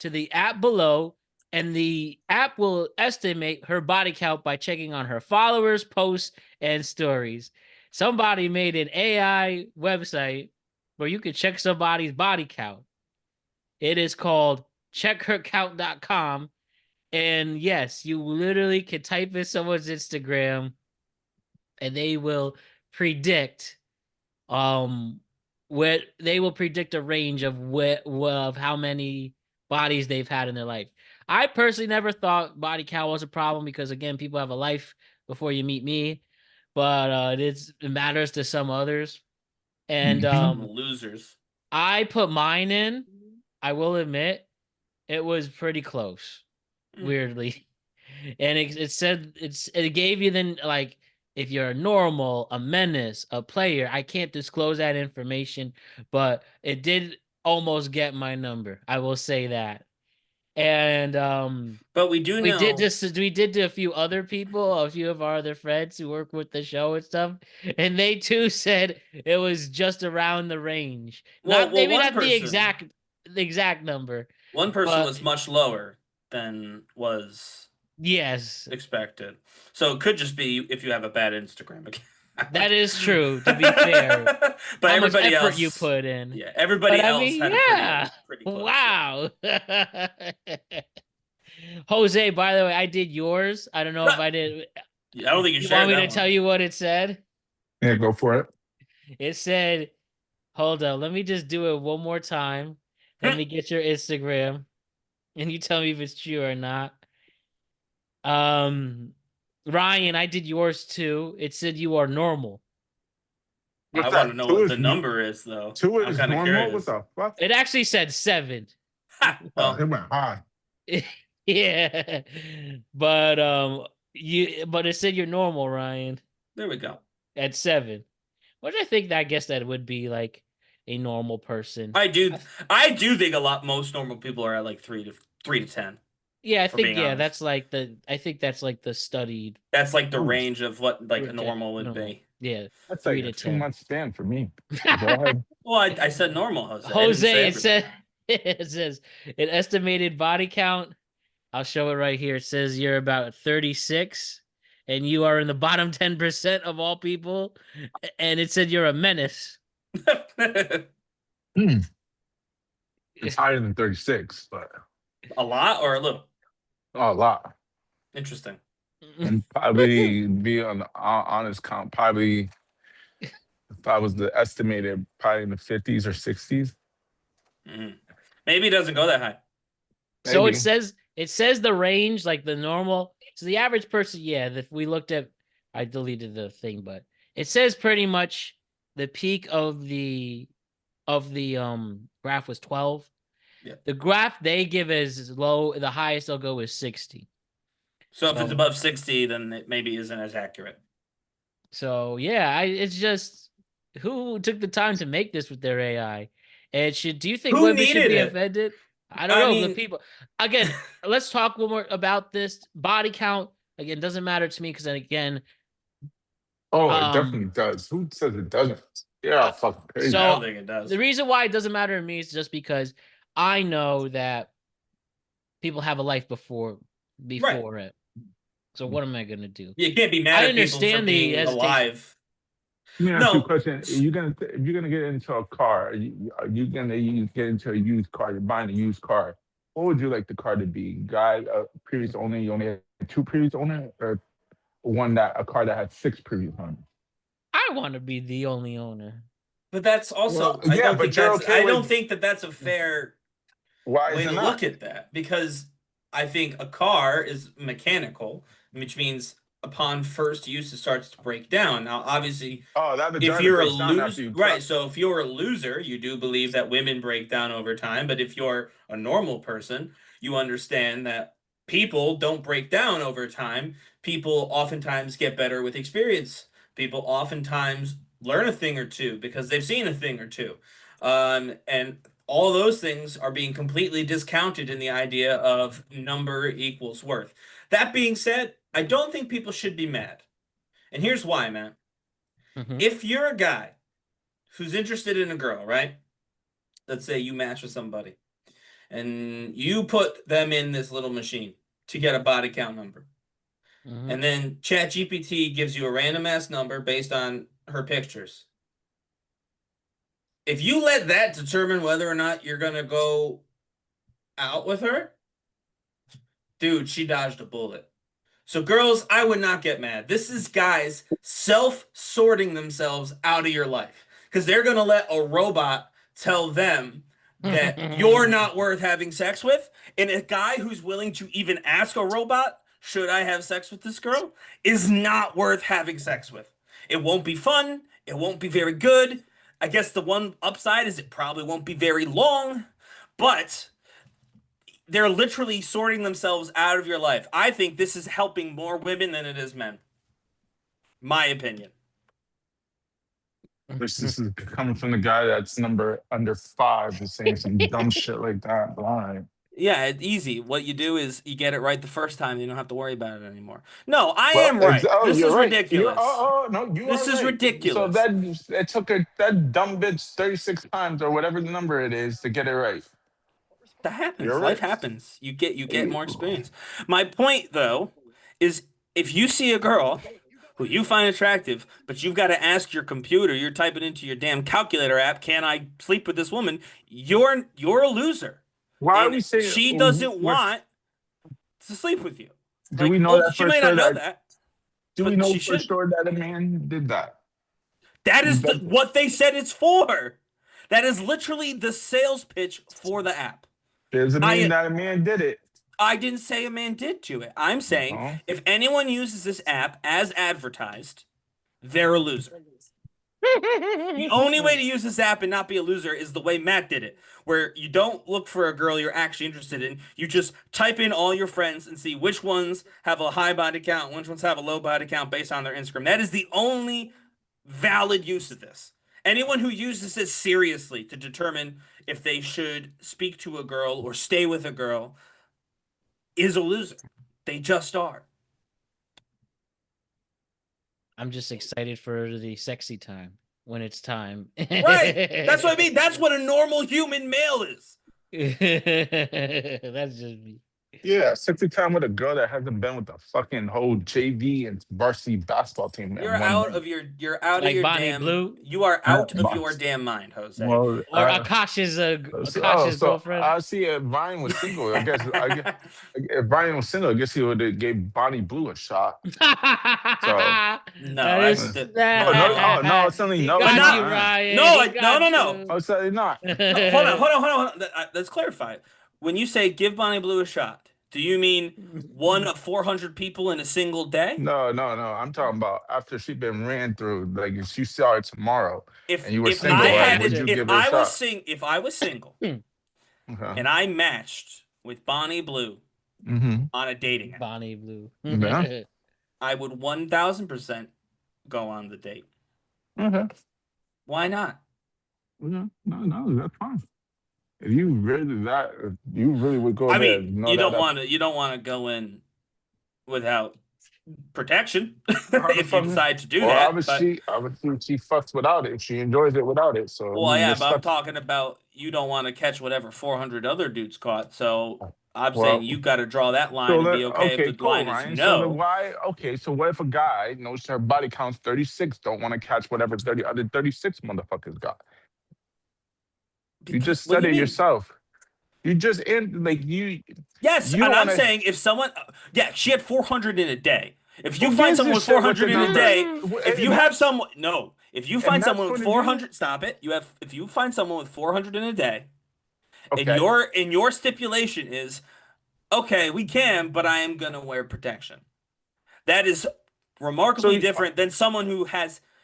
to the app below, and the app will estimate her body count by checking on her followers, posts, and stories. Somebody made an AI website where you can check somebody's body count. It is called checkhercount.com. And yes, you literally can type in someone's Instagram and they will predict what they will predict a range of how many bodies they've had in their life. I personally never thought body count was a problem because, again, people have a life before you meet me, but it matters to some others. And losers. I put mine in. I will admit it was pretty close, weirdly. And it gave you then, like, if you're a normal, a menace, a player. I can't disclose that information, but it did almost get my number. I will say that. And but we do know we did to a few other people, a few of our other friends who work with the show and stuff, and they too said it was just around the range. Maybe not the exact number. One person was much lower than was expected. So it could just be if you have a bad Instagram account. That is true, to be fair. But how everybody much effort else you put in. Yeah, everybody else had a pretty close. Wow. Jose, by the way, I did yours. I don't know if I did. Yeah, I don't think you want me to tell you what it said? Yeah, go for it. It said, hold on, let me just do it one more time. Let me get your Instagram, and you tell me if it's true or not. Ryan, I did yours too. It said you are normal. I want to know what the number is, though. 2 is normal? Curious. What the fuck? It actually said 7. Well, it went high. Yeah. But it said you're normal, Ryan. There we go. At 7. Which I think I guess that would be like a normal person. I do think most normal people are at like 3 to 10. Yeah, I think that's like the studied. That's like the range of what like a normal would be. Yeah, that's like a 2-month span for me. Go ahead. Well, I said normal, Jose. It says an estimated body count. I'll show it right here. It says you're about 36, and you are in the bottom 10% of all people. And it said you're a menace. It's higher than 36, but a lot or a little? Oh, a lot. Interesting. And probably be on the honest count, probably if I was the estimated, probably in the 50s or 60s. Maybe it doesn't go that high. So it says the range, like the normal. So the average person, if we looked at, I deleted the thing, but it says pretty much the peak of the graph was 12. Yeah. The graph they give is low. The highest they'll go is 60. So if it's above 60, then it maybe isn't as accurate. So it's just who took the time to make this with their AI? And do you think women should be offended? I don't know. The people again. Let's talk one more about this body count. Again, doesn't matter to me because then again. Oh, it definitely does. Who says it doesn't? Yeah, fucking crazy. So I don't think it does. The reason why it doesn't matter to me is just because I know that people have a life before it. So what am I gonna do? You can't be mad at people for being alive. No question. If you're gonna get into a car, are you gonna get into a used car? You're buying a used car. What would you like the car to be? Guy, previous owner, you only had 2 previous owner, or a car that had 6 previous owners? I want to be the only owner. But that's also Well, yeah, but you're okay I don't with- think that that's a fair Why way is to it not? look at that, because I think a car is mechanical, which means upon first use it starts to break down. Now, obviously, Oh, that if vagina you're a breaks down after loser, you right? So if you're a loser, you do believe that women break down over time. But if you're a normal person, you understand that people don't break down over time. People oftentimes get better with experience. People oftentimes learn a thing or two because they've seen a thing or two. And all those things are being completely discounted in the idea of number equals worth. That being said, I don't think people should be mad. And here's why, man. If you're a guy who's interested in a girl, right? Let's say you match with somebody and you put them in this little machine to get a body count number. And then ChatGPT gives you a random ass number based on her pictures. If you let that determine whether or not you're going to go out with her, dude, she dodged a bullet. So girls, I would not get mad. This is guys self-sorting themselves out of your life because they're going to let a robot tell them that you're not worth having sex with. And a guy who's willing to even ask a robot, should I have sex with this girl, is not worth having sex with. It won't be fun. It won't be very good. I guess the one upside is it probably won't be very long, but they're literally sorting themselves out of your life. I think this is helping more women than it is men. My opinion. This is coming from the guy that's number under 5 is saying some dumb shit like that. Blind. Yeah, it's easy. What you do is you get it right the first time. You don't have to worry about it anymore. No, I am right. This is right. ridiculous. No, you This are is right. ridiculous. So it took that dumb bitch 36 times or whatever the number it is to get it right. That happens. You're Life right. happens. You get more experience. My point, though, is if you see a girl who you find attractive, but you've got to ask your computer, you're typing into your damn calculator app, can I sleep with this woman? You're a loser. Why And are we saying she doesn't want to sleep with you? Do we know that she for may sure? not know that. Do we but know she for should. sure that a man did that? That is what they said it's for. That is literally the sales pitch for the app. Doesn't mean that a man did it. I didn't say a man did do it. I'm saying if anyone uses this app as advertised, they're a loser. The only way to use this app and not be a loser is the way Matt did it, where you don't look for a girl you're actually interested in. You just type in all your friends and see which ones have a high body count, which ones have a low body count based on their Instagram. That is the only valid use of this. Anyone who uses this seriously to determine if they should speak to a girl or stay with a girl is a loser. They just are. I'm just excited for the sexy time when it's time. Right. That's what I mean. That's what a normal human male is. That's just me. Yeah, 60 time with a girl that hasn't been with the fucking whole JV and varsity basketball team. You're out of your Like your Bonnie damn Blue? You are out of your damn mind, Jose. Well, Or Akash's girlfriend. I see if Ryan was single. I guess if Ryan was single, I guess he would have gave Bonnie Blue a shot. So no, no, it's only no. Got not. you, Ryan. No. Oh, so not. Hold on. Let's clarify. When you say give Bonnie Blue a shot, do you mean one of 400 people in a single day? No. I'm talking about after she been ran through. Like if you saw her tomorrow and you were single, if I was single and I matched with Bonnie Blue on a dating app, Bonnie Blue, I would 1000% go on the date. Okay. Why not? No, that's fine. If you really would go. I mean, you don't want to go in without protection if you decide to do that. Obviously, she fucks without it. She enjoys it without it. So well, yeah, but I'm talking about you don't want to catch whatever 400 other dudes caught. So I'm saying you got to draw that line and be okay if the line is no. So what if a guy knows her body count's 36, don't want to catch whatever other 36 motherfuckers got? You just said it yourself. You just in like you. Yes, You and don't I'm want to. saying if someone, yeah, she had 400 in a day. If you Who find gives someone a with shit what the 400 in a number? day, if you And have that's someone, no, if you find and that's someone with point of view. 400, stop it. If you find someone with 400 in a day, and Okay. your stipulation is, okay, we can, but I am gonna wear protection. That is So remarkably different than someone who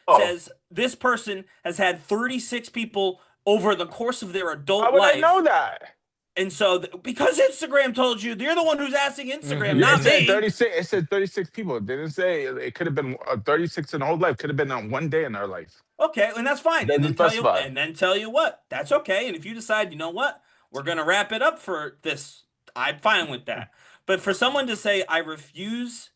oh, says this person has had 36 people over the course of their adult how would I life. know that? And so, because Instagram told you, you're the one who's asking Instagram, Yeah, it not said me. 36. It said 36 people. It didn't say it could have been 36 in the whole life. Could have been on one day in their life. Okay, and that's fine. It doesn't specify. Tell you what, that's okay. And if you decide, you know what, we're gonna wrap it up for this, I'm fine with that. But for someone to say, I refuse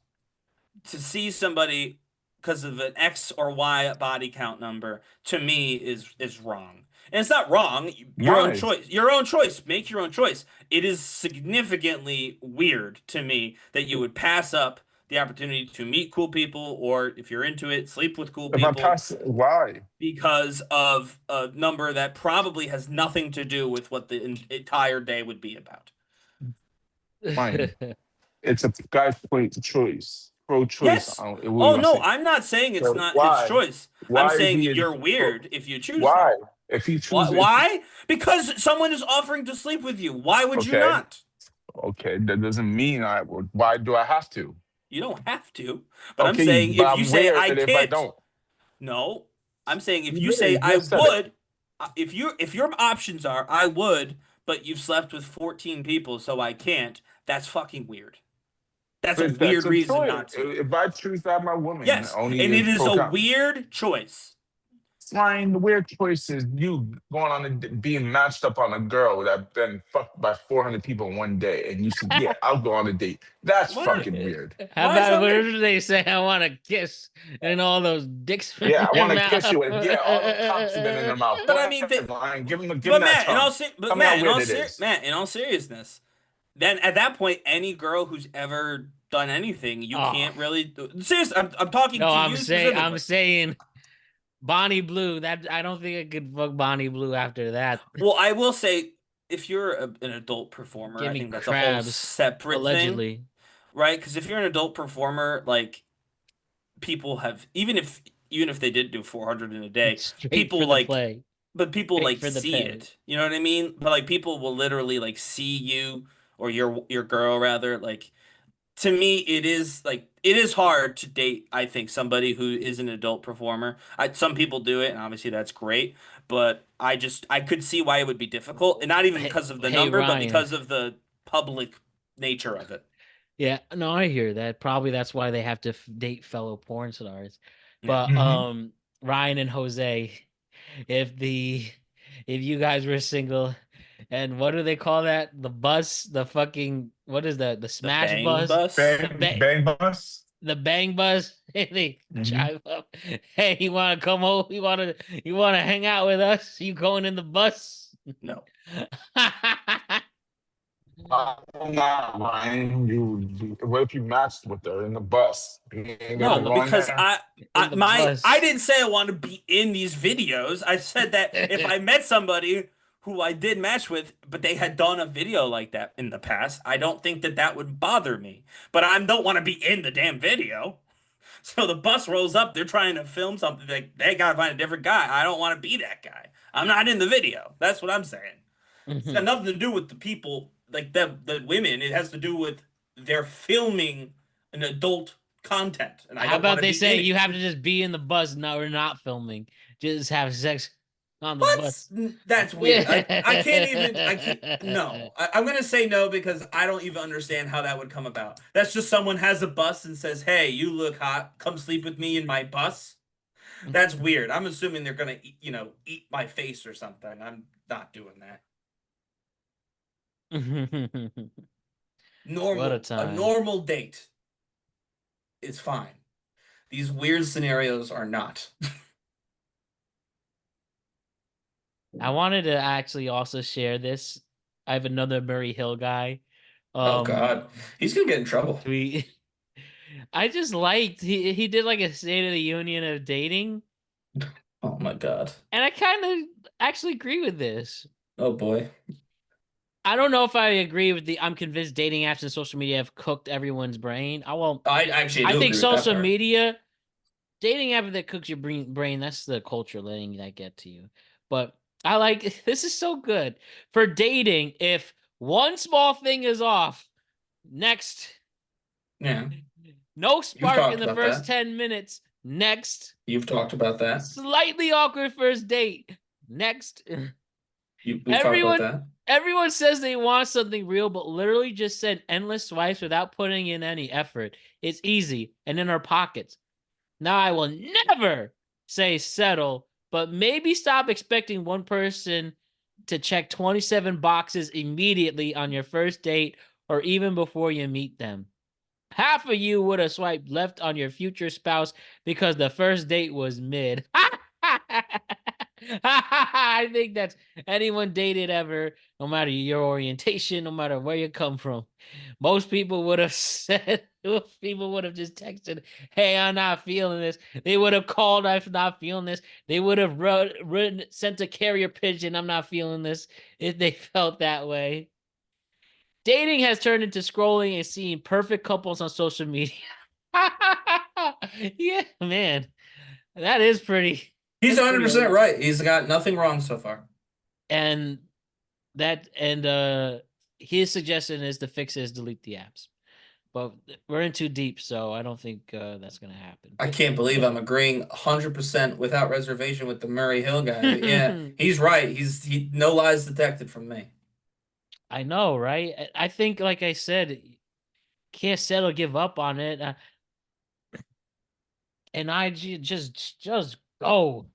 to see somebody because of an X or Y body count number, to me is wrong. And it's not wrong. Your own Why? choice. Your own choice. Make your own choice. It is significantly weird to me that you would pass up the opportunity to meet cool people, or if you're into it, sleep with cool If I people pass, why? because of a number that probably has nothing to do with what the entire day would be about. Fine. It's a guy's choice. Pro-choice. Yes. Oh no, I'm not saying it's So not his why? choice. Why I'm is saying he in- you're weird if you choose Why? that. If he chooses, Why? Because someone is offering to sleep with you. Why would you Okay. not? Okay, that doesn't mean I would. Why do I have to? You don't have to. But I'm Okay, saying but if I'm you say aware I that if I can't, don't, no. I'm saying if You you did, say you I just said it. would, if your options are I would, but you've slept with 14 people, so I can't, that's fucking weird. That's a but weird that's a reason choice. not to. If I choose that, my woman Yes, only and it is pro a count. weird choice. Fine, the weird choice is you going on being matched up on a girl that been fucked by 400 people in one day, and you said, "Yeah, I'll go on a date." That's Why? fucking weird. How Why is about that what weird? did they say? I want to kiss and all those dicks in Yeah, I their want to kiss you mouth. and all the cocks have been in their mouth. But I mean, Give him but that Matt, tongue. Tell me how weird it is. Matt, in all seriousness, then at that point, any girl who's ever done anything, you can't really. Seriously, I'm talking No, to I'm you saying specifically. Bonnie Blue. That I don't think I could fuck Bonnie Blue after that. Well, I will say, if you're an adult performer, Give I me think that's a whole crabs, separate allegedly. thing, right? Because if you're an adult performer, like people have, even if they did do 400 in a day, Straight people for the like. play. But people Straight like for the see pay. it. You know what I mean? But like people will literally like see you or your girl rather. Like to me, it is hard to date, I think, somebody who is an adult performer. Some people do it, and obviously that's great. But I could see why it would be difficult, and not even because of the Hey, number, but Ryan. because of the public nature of it. Yeah, no, I hear that. Probably that's why they have to date fellow porn stars. Yeah. But Ryan and Jose, if you guys were single, and what do they call that? The bus, the fucking what is that? The smash bang bus, bus? Bang bus. the bang bus. They Mhm. drive up. Hey, you want to come home? You want to hang out with us? You going in the bus? No. Nah, Ryan. What if you matched with her in the bus? No, because I didn't say I want to be in these videos. I said that if I met somebody who I did match with, but they had done a video like that in the past, I don't think that would bother me. But I don't want to be in the damn video. So the bus rolls up, they're trying to film something. They gotta find a different guy. I don't want to be that guy. I'm not in the video. That's what I'm saying. It's got nothing to do with the people, like the women. It has to do with they're filming an adult content. And I How don't about wanna they be say in it. you have to just be in the bus? No, we're not filming. Just have sex on the bus. That's weird. I can't even. No. I'm gonna say no because I don't even understand how that would come about. That's just someone has a bus and says, "Hey, you look hot. Come sleep with me in my bus." That's weird. I'm assuming they're gonna, eat my face or something. I'm not doing that. What a A time. normal date is fine. These weird scenarios are not. I wanted to actually also share this. I have another Murray Hill guy. Oh God, he's gonna get in trouble. I just liked he did like a State of the Union of dating, Oh my God. and I kind of actually agree with this. Oh boy. I don't know if I agree with I'm convinced dating apps and social media have cooked everyone's brain. I actually do I think agree with that social part. media, dating app that cooks your brain, that's the culture letting that get to you. But I like, this is so good. For dating, if one small thing is off, next. Yeah. No spark talked in the about first that. 10 minutes. Next. You've talked about that. Slightly awkward first date. Next. We've talked about that. Everyone says they want something real, but literally just send endless swipes without putting in any effort. It's easy and in our pockets. Now, I will never say settle, but maybe stop expecting one person to check 27 boxes immediately on your first date or even before you meet them. Half of you would have swiped left on your future spouse because the first date was mid. I think that's anyone dated ever, no matter your orientation, no matter where you come from. Most people would have said, most people would have just texted, hey, I'm not feeling this. They would have called, I'm not feeling this. They would have sent a carrier pigeon, I'm not feeling this, if they felt that way. Dating has turned into scrolling and seeing perfect couples on social media. Yeah, man. That is pretty. He's 100% right. He's got nothing wrong so far. And his suggestion is to fix it is delete the apps. But we're in too deep, so I don't think that's going to happen. I can't believe I'm agreeing 100% without reservation with the Murray Hill guy. But yeah, he's right. He no lies detected from me. I know, right? I think, like I said, can't settle, give up on it. And I just go.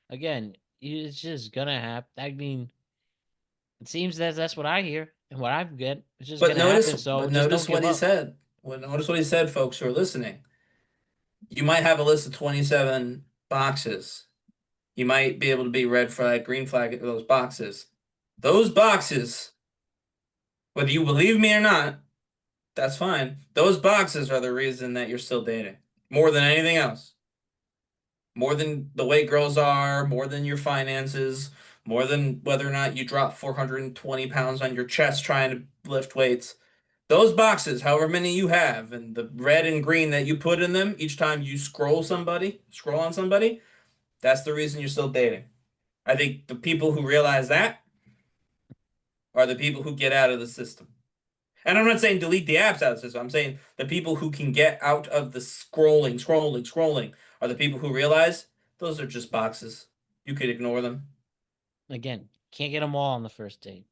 Again, it's just gonna happen. I mean, it seems that's what I hear and what I've get. It's just gonna happen. So notice what he said. Notice what he said, folks who are listening. You might have a list of 27 boxes. You might be able to be red flag, green flag at those boxes. Those boxes, whether you believe me or not, that's fine. Those boxes are the reason that you're still dating. More than anything else. More than the way girls are, more than your finances, more than whether or not you drop 420 pounds on your chest trying to lift weights. Those boxes, however many you have, and the red and green that you put in them each time you scroll on somebody, that's the reason you're still dating. I think the people who realize that are the people who get out of the system. And I'm not saying delete the apps out of the system. I'm saying the people who can get out of the scrolling are the people who realize those are just boxes. You could ignore them. Again, can't get them all on the first date.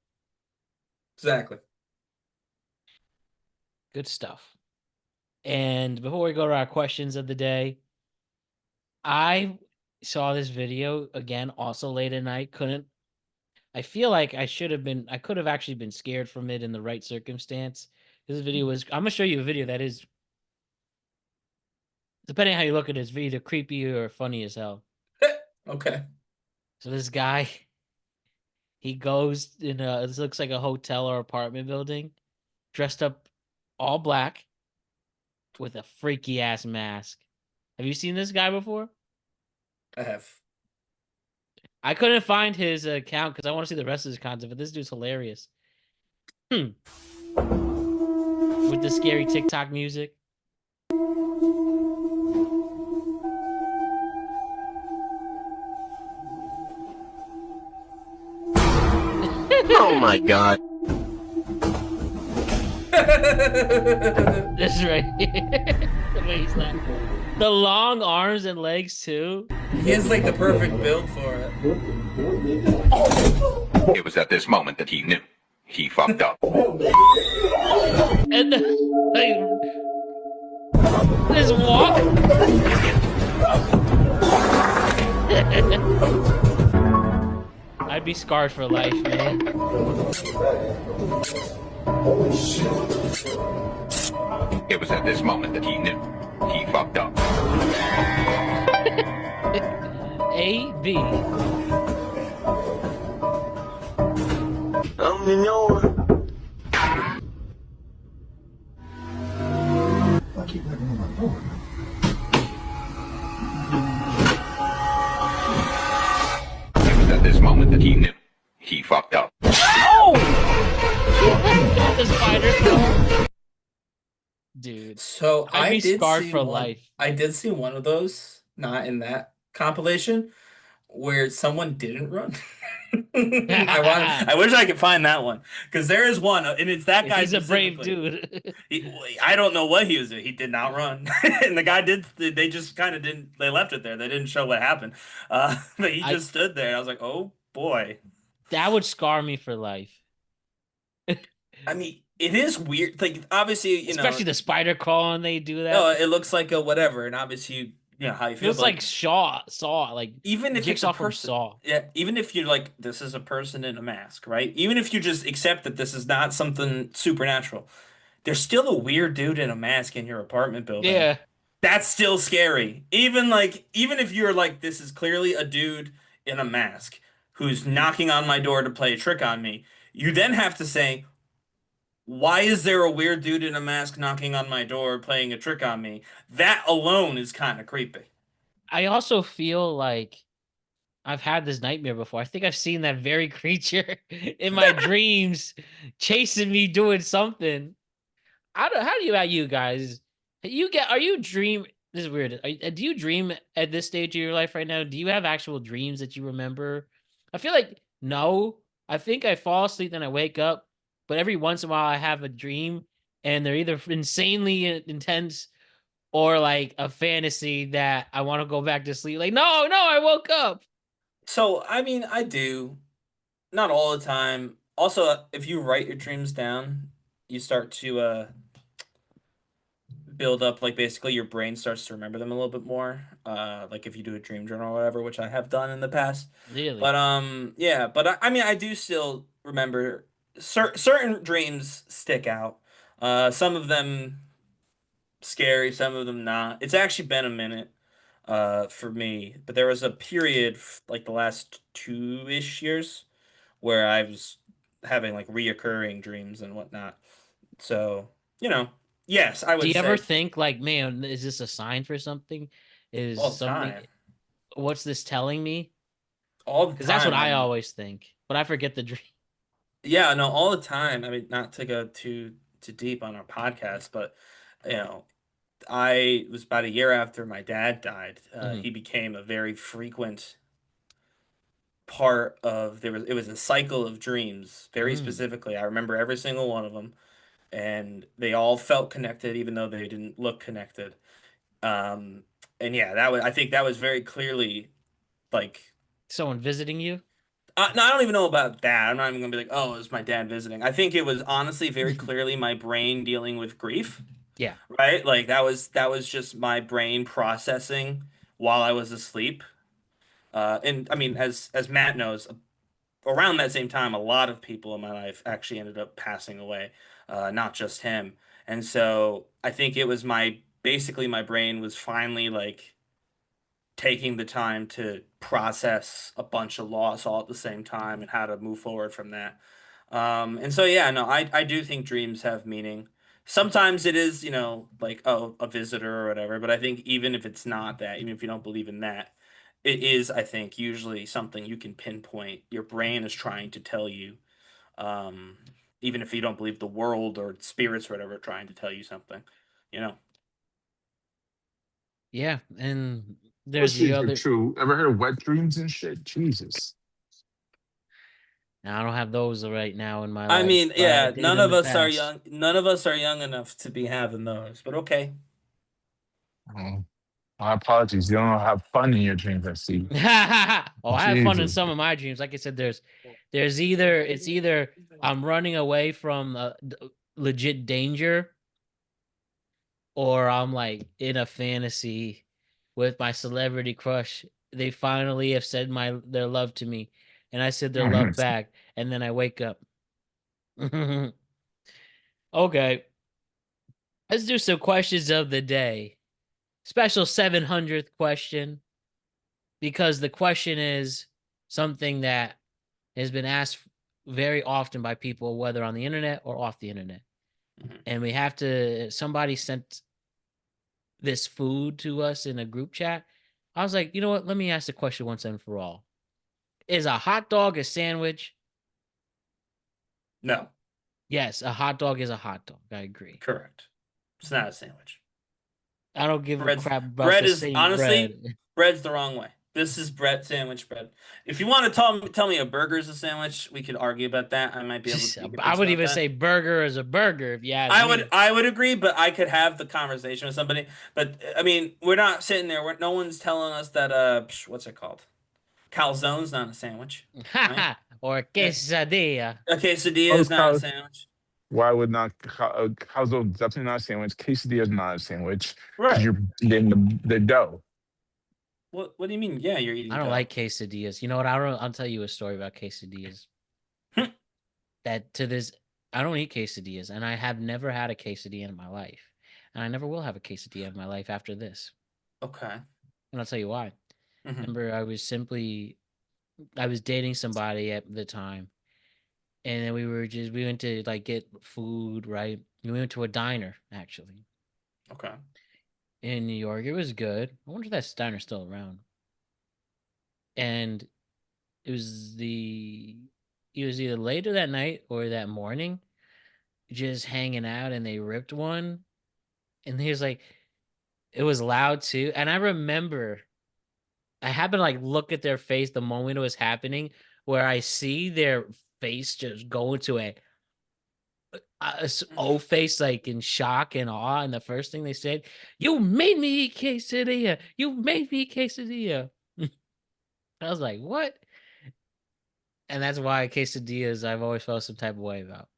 Exactly. Good stuff. And before we go to our questions of the day, I saw this video again, also late at night. I feel like I could have actually been scared from it in the right circumstance. This video I'm going to show you a video that is, depending on how you look at it, it's either creepy or funny as hell. Okay. So this guy, he goes in this looks like a hotel or apartment building, dressed up all black with a freaky ass mask. Have you seen this guy before? I have. I couldn't find his account because I want to see the rest of his content, but this dude's hilarious. With the scary TikTok music. Oh my god. This is right here. The way he's laughing. The long arms and legs too. He has like the perfect build for it. It was at this moment that he knew. He fucked up. And this walk. I'd be scarred for life, man. It was at this moment that he knew. He fucked up. A.B. I keep knocking on my door. It was at this moment that he knew. He fucked up. Oh! So I'd I be did scarred see for one. life. I did see one of those, not in that compilation, where someone didn't run. I wish I could find that one because there is one, and it's that guy He's a brave specifically. dude. I don't know what he was doing. He did not run, and the guy did. They just kind of didn't. They left it there. They didn't show what happened. But he just stood there. I was like, oh boy. That would scar me for life. I mean, it is weird. Like obviously, Especially the spider crawling, they do that. Oh, it looks like a whatever, and obviously, you know how you feel. Feels like Saw, like even if it's a Jigsaw from person, Saw. yeah. Even if you're like, this is a person in a mask, right? Even if you just accept that this is not something supernatural, there's still a weird dude in a mask in your apartment building. Yeah. That's still scary. Even if you're like, this is clearly a dude in a mask who's knocking on my door to play a trick on me, you then have to say, why is there a weird dude in a mask knocking on my door playing a trick on me? That alone is kind of creepy. I also feel like I've had this nightmare before. I think I've seen that very creature in my dreams chasing me doing something. How about you guys? Are you dream? This is weird. Do you dream at this stage of your life right now? Do you have actual dreams that you remember? I feel like no. I think I fall asleep and I wake up, but every once in a while I have a dream and they're either insanely intense or like a fantasy that I want to go back to sleep. Like, no, I woke up. So, I mean, I do. Not all the time. Also, if you write your dreams down, you start to build up, like basically your brain starts to remember them a little bit more. Like if you do a dream journal or whatever, which I have done in the past. Really? But yeah, but I mean, I do still remember certain dreams stick out. Some of them scary, some of them not. It's actually been a minute for me, but there was a period like the last 2-ish years where I was having like reoccurring dreams and whatnot. So, yes, I Do would you ever say think like, man, is this a sign for something? Is all the something time. what's this telling me? All the Because that's what time. I always think, but I forget the dream. Yeah, no, all the time. I mean, not to go too deep on our podcast, but you know, I was about a year after my dad died. He became a very frequent part of it was a cycle of dreams, very specifically. I remember every single one of them, and they all felt connected, even though they didn't look connected. Um, and yeah, I think that was very clearly like Someone visiting you? no, I don't even know about that. I'm not even gonna be like, oh, it was my dad visiting. I think it was honestly very clearly my brain dealing with grief. Yeah. Right? Like that was just my brain processing while I was asleep. And I mean, as Matt knows, around that same time, a lot of people in my life actually ended up passing away, not just him. And so I think it was basically my brain was finally like taking the time to process a bunch of loss all at the same time and how to move forward from that. And so yeah, no, I do think dreams have meaning. Sometimes it is, like oh, a visitor or whatever, but I think even if it's not that, even if you don't believe in that, it is, I think, usually something you can pinpoint. Your brain is trying to tell you, um, even if you don't believe the world or spirits or whatever, trying to tell you something, you know. Yeah, and Those there's the dreams are other. true. Ever heard of wet dreams and shit? Jesus. Now, I don't have those right now in my I life. mean, but I yeah, did none in of the us are past. young. None of us are young enough to be having those, but okay. Oh, my apologies. You don't have fun in your dreams, I see. Oh, I have fun in Jesus. some of my dreams. Like I said, there's either I'm running away from legit danger, or I'm like in a fantasy with my celebrity crush. They finally have said their love to me, and I said their love back, and then I wake up. Okay, let's do some questions of the day. Special 700th question, because the question is something that has been asked very often by people, whether on the internet or off the internet. And we have to, somebody sent this food to us in a group chat. I was like, you know what? Let me ask the question once and for all. Is a hot dog a sandwich? No, Yes, a hot dog is a hot dog. I agree. correct. It's not a sandwich. I don't give a crap about bread the is same honestly bread. bread's the wrong way. This is bread sandwich bread. If you want to tell me a burger is a sandwich, we could argue about that. I might be able to. I would even say burger is a burger if you ask me. I would agree, but I could have the conversation with somebody. But I mean, we're not sitting there. No one's telling us that what's it called? Calzone's not a sandwich. Right? Or quesadilla. A quesadilla is not a sandwich. Why would not calzone definitely not a sandwich? Quesadilla is not a sandwich. Right. You're getting the dough. What do you mean? Yeah, you're eating. I don't dough. like quesadillas. You know what? I'll tell you a story about quesadillas. That to this, I don't eat quesadillas, and I have never had a quesadilla in my life, and I never will have a quesadilla in my life after this. Okay. And I'll tell you why. Mhm. Remember, I was dating somebody at the time, and then we went to like get food, right? We went to a diner actually Okay. in New York. It was good. I wonder if that diner's still around. And it was either later that night or that morning, just hanging out, and they ripped one, and he was like, it was loud too. And I remember I happened to like look at their face the moment it was happening, where I see their face just go into a old face, like in shock and awe. And the first thing they said, "You made me eat quesadilla. You made me eat quesadilla." I was like, "What?" And that's why quesadillas I've always felt some type of way about.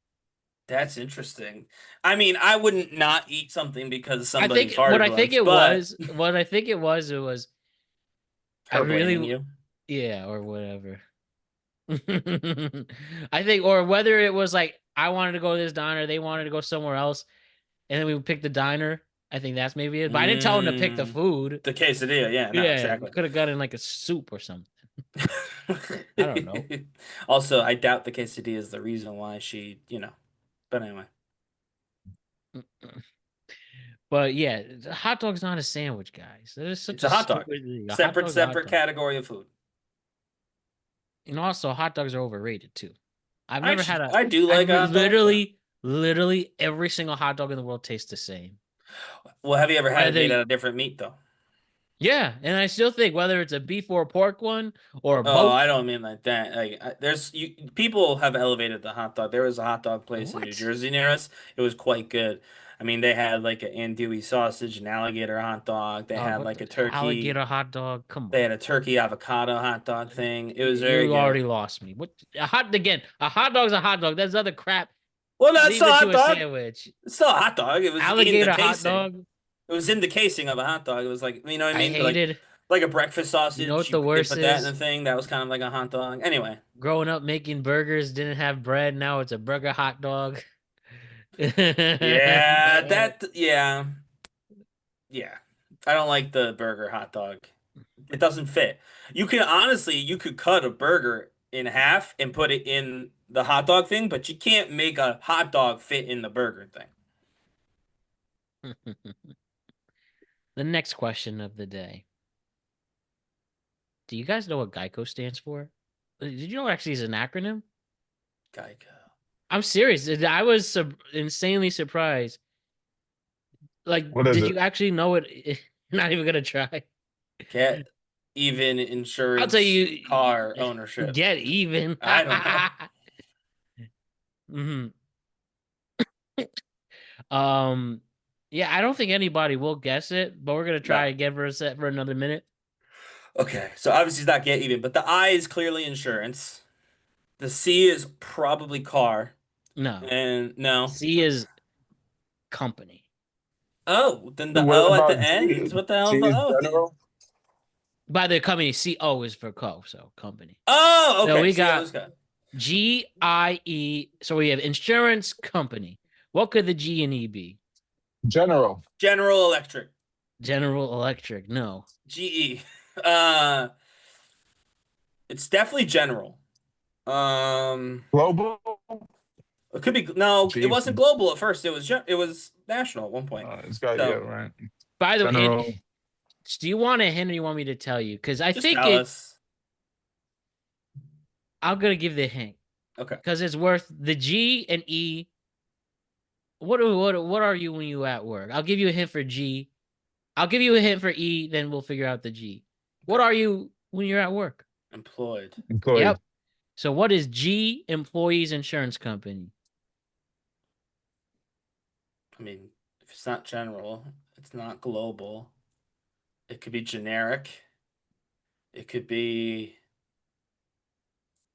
That's interesting. I mean, I wouldn't not eat something because somebody I think farted what I think once, it was, what I think it was, I her blaming really, you. yeah, or whatever. I think, or whether it was like I wanted to go to this diner, they wanted to go somewhere else, and then we would pick the diner. I think that's maybe it. But I didn't tell them to pick the food. The quesadilla, yeah, no, Yeah, exactly. could have gotten like a soup or something. I don't know. Also, I doubt the quesadilla is the reason why she, But anyway. But yeah, a hot dog's not a sandwich, guys. That is such It's a hot dog. Separate category of food. And also, hot dogs are overrated too. I've I never had a. I do like hot dogs. Literally every single hot dog in the world tastes the same. Well, have you ever had it made out of different meat though? Yeah, and I still think whether it's a beef or a pork one or both. Oh, I don't mean like that. Like, people have elevated the hot dog. There was a hot dog place in New Jersey near us. It was quite good. I mean, they had like an andouille sausage, an alligator hot dog. They had like a turkey alligator hot dog. Come on. They had a turkey avocado hot dog thing. It was very good. You already lost me. What a hot dog's a hot dog. That's other crap. Well, that's a hot dog. Sandwich. It's still a hot dog. It was alligator in the hot casing. dog. It was in the casing of a hot dog. It was like, you know what I mean? I hated like a breakfast sausage. You know what the worst put is? that in the thing. That was kind of like a hot dog. Anyway, growing up making burgers, didn't have bread. Now it's a burger hot dog. yeah. I don't like the burger hot dog. It doesn't fit. You could cut a burger in half and put it in the hot dog thing, but you can't make a hot dog fit in the burger thing. The next question of the day. Do you guys know what Geico stands for? Did you know it actually is an acronym? Geico. I'm serious. I was insanely surprised. Like, did you actually know it? Not even gonna try. Get even insurance. I'll tell you, car ownership. Get even. I don't know. Yeah, I don't think anybody will guess it, but we're gonna try again for another minute. Okay, so obviously it's not get even, but the I is clearly insurance. The C is probably car. No. And no. C is company. Oh, then the O at the end? What the hell is the O? By the company, CO is for co, so company. Oh, okay. So we got GIE. So we have insurance company. What could the G and E be? General Electric. General Electric. No. GE. It's definitely General. Global. It could be it wasn't global at first. It was national at one point. It's got right. By the way, do you want a hint or you want me to tell you? Because I think I'm gonna give the hint. Okay. Because it's worth the G and E. What are you when you at work? I'll give you a hint for G. I'll give you a hint for E, then we'll figure out the G. What are you when you're at work? Employed. Yep. So what is G, employees insurance company? I mean, if it's not general, it's not global. It could be generic. It could be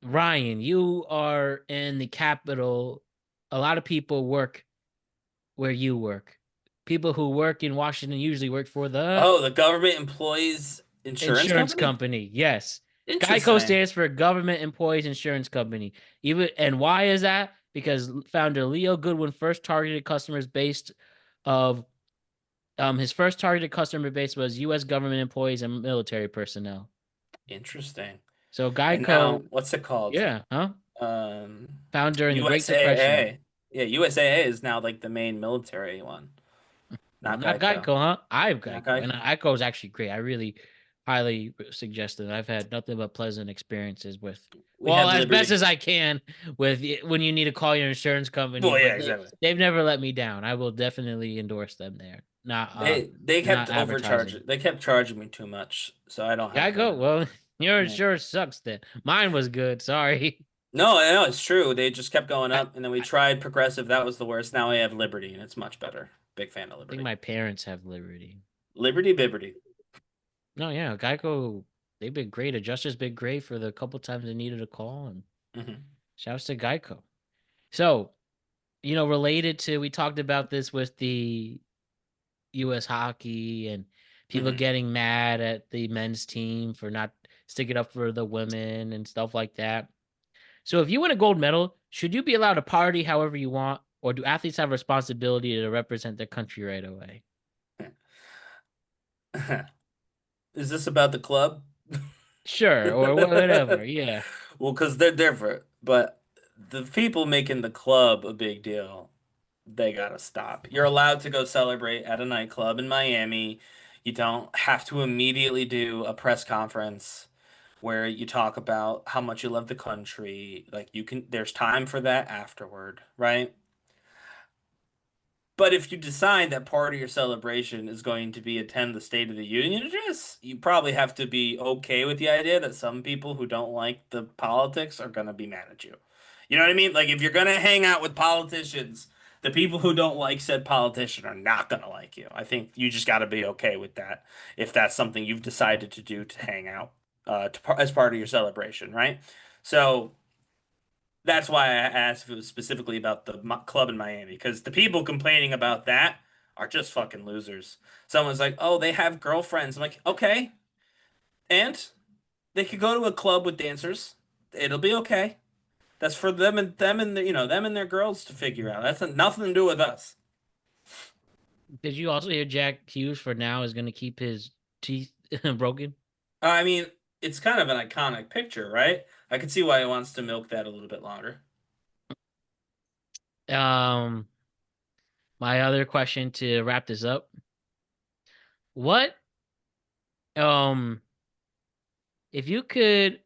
Ryan, you are in the capital. A lot of people work where you work. People who work in Washington usually work for the government employees insurance company. Yes. Geico Interesting. stands for Government Employees Insurance Company. And why is that? Because founder Leo Goodwin first targeted customers based of his first targeted customer base was U.S. government employees and military personnel. Interesting. So And Geico, now, what's it called? yeah, huh? Found during the Great USAA. Depression. Yeah, USAA is now like the main military one. Well, Not not Geico. Geico, huh? I have Not Geico, and Geico. Geico is actually great. I really highly suggest it. I've had nothing but pleasant experiences with. We have As best Liberty. as I can with when you need to call your insurance company. Well, yeah, but exactly. They've never let me down. I will definitely endorse them there. Not They kept not advertising. overcharging. They kept charging me too much, so I don't have Geico. Well, your Yeah. insurance sucks. Then mine was good. Sorry. No, it's true. They just kept going up, and then we tried Progressive. That was the worst. Now we have Liberty, and it's much better. Big fan of I Liberty. think my parents have Liberty. Liberty Bibberty. No, yeah, Geico. They've been great. Adjuster's been great for the couple times I needed a call, and shouts to Geico. So, related to, we talked about this with the U.S. hockey and people getting mad at the men's team for not sticking up for the women and stuff like that. So if you win a gold medal, should you be allowed to party however you want, or do athletes have a responsibility to represent their country right away? Is this about the club? Sure, or whatever, yeah. Well, because they're different, but the people making the club a big deal, they gotta stop. You're allowed to go celebrate at a nightclub in Miami. You don't have to immediately do a press conference where you talk about how much you love the country. Like there's time for that afterward, right? But if you decide that part of your celebration is going to be attend the State of the Union address, you probably have to be okay with the idea that some people who don't like the politics are going to be mad at you. You know what I mean? Like if you're going to hang out with politicians, the people who don't like said politician are not going to like you. I think you just got to be okay with that if that's something you've decided to do to hang out as part of your celebration, right? So that's why I asked if it was specifically about the club in Miami, because the people complaining about that are just fucking losers. Someone's like, "Oh, they have girlfriends." I'm like, "Okay, and they could go to a club with dancers. It'll be okay. That's for them and them and them and their girls to figure out. That's nothing to do with us." Did you also hear Jack Hughes for now is going to keep his teeth broken? I mean, it's kind of an iconic picture, right? I can see why he wants to milk that a little bit longer. My other question to wrap this up. What if you could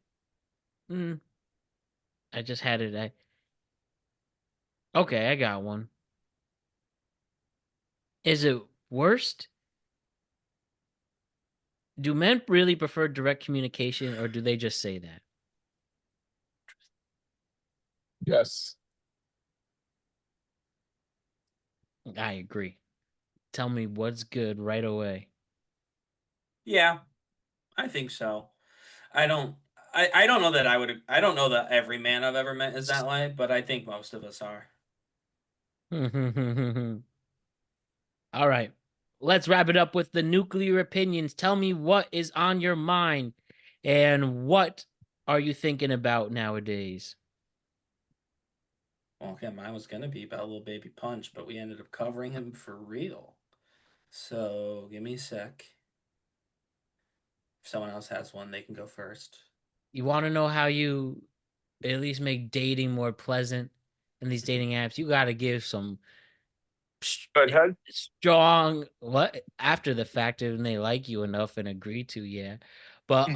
I just had it. Okay, I got one. Is it worst? Do men really prefer direct communication, or do they just say that? Yes. I agree. Tell me what's good right away. Yeah, I think so. I don't know that I don't know that every man I've ever met is that way, but I think most of us are. All right. Let's wrap it up with the nuclear opinions. Tell me what is on your mind and what are you thinking about nowadays? Okay, mine was gonna be about little baby Punch, but we ended up covering him for real. So give me a sec. If someone else has one, they can go first. You want to know how you at least make dating more pleasant in these dating apps? You got to give some strong what after the fact if they like you enough and agree to, yeah. But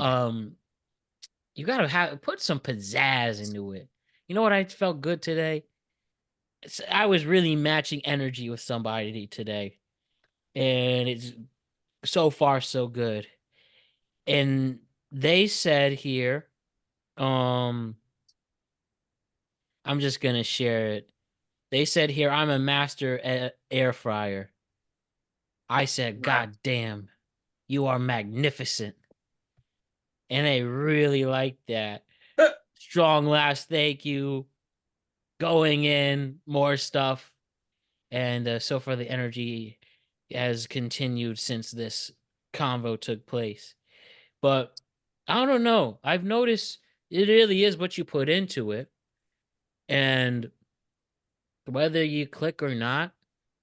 you got to put some pizzazz into it. You know what I felt good today? I was really matching energy with somebody today. And it's so far so good. And they said here, I'm just gonna share it. They said here, I'm a master air fryer. I said, God damn, you are magnificent. And they really liked that. Strong last thank you. Going in, more stuff. And so far the energy has continued since this convo took place. But I don't know. I've noticed it really is what you put into it. And whether you click or not,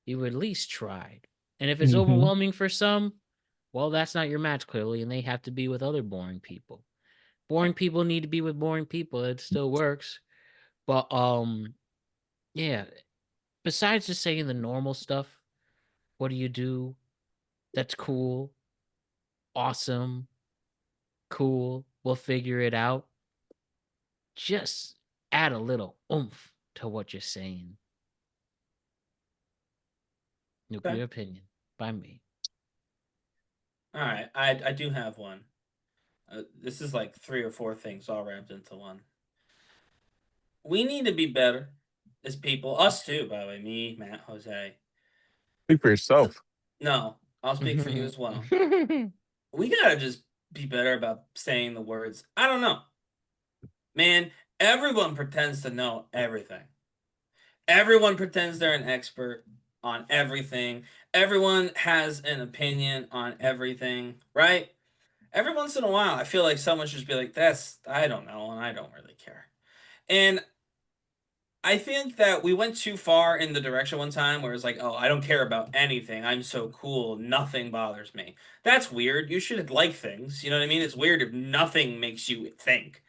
you at least tried. And if it's overwhelming for some, well, that's not your match clearly, and they have to be with other boring people. Boring people need to be with boring people. It still works. But yeah. Besides just saying the normal stuff, what do you do? That's cool. Awesome. Cool. We'll figure it out. Just add a little oomph to what you're saying. Nuclear opinion by me. All right, I do have one. This is like 3 or 4 things all wrapped into one. We need to be better as people. Us too, by the way. Me, Matt, Jose. Speak for yourself. No, I'll speak for you as well. We gotta just be better about saying the words, I don't know. Man, everyone pretends to know everything. Everyone pretends they're an expert on everything. Everyone has an opinion on everything, right? Every once in a while, I feel like someone should just be like, I don't know, and I don't really care. And I think that we went too far in the direction one time where it's like, oh, I don't care about anything. I'm so cool. Nothing bothers me. That's weird. You should like things. You know what I mean? It's weird if nothing makes you think.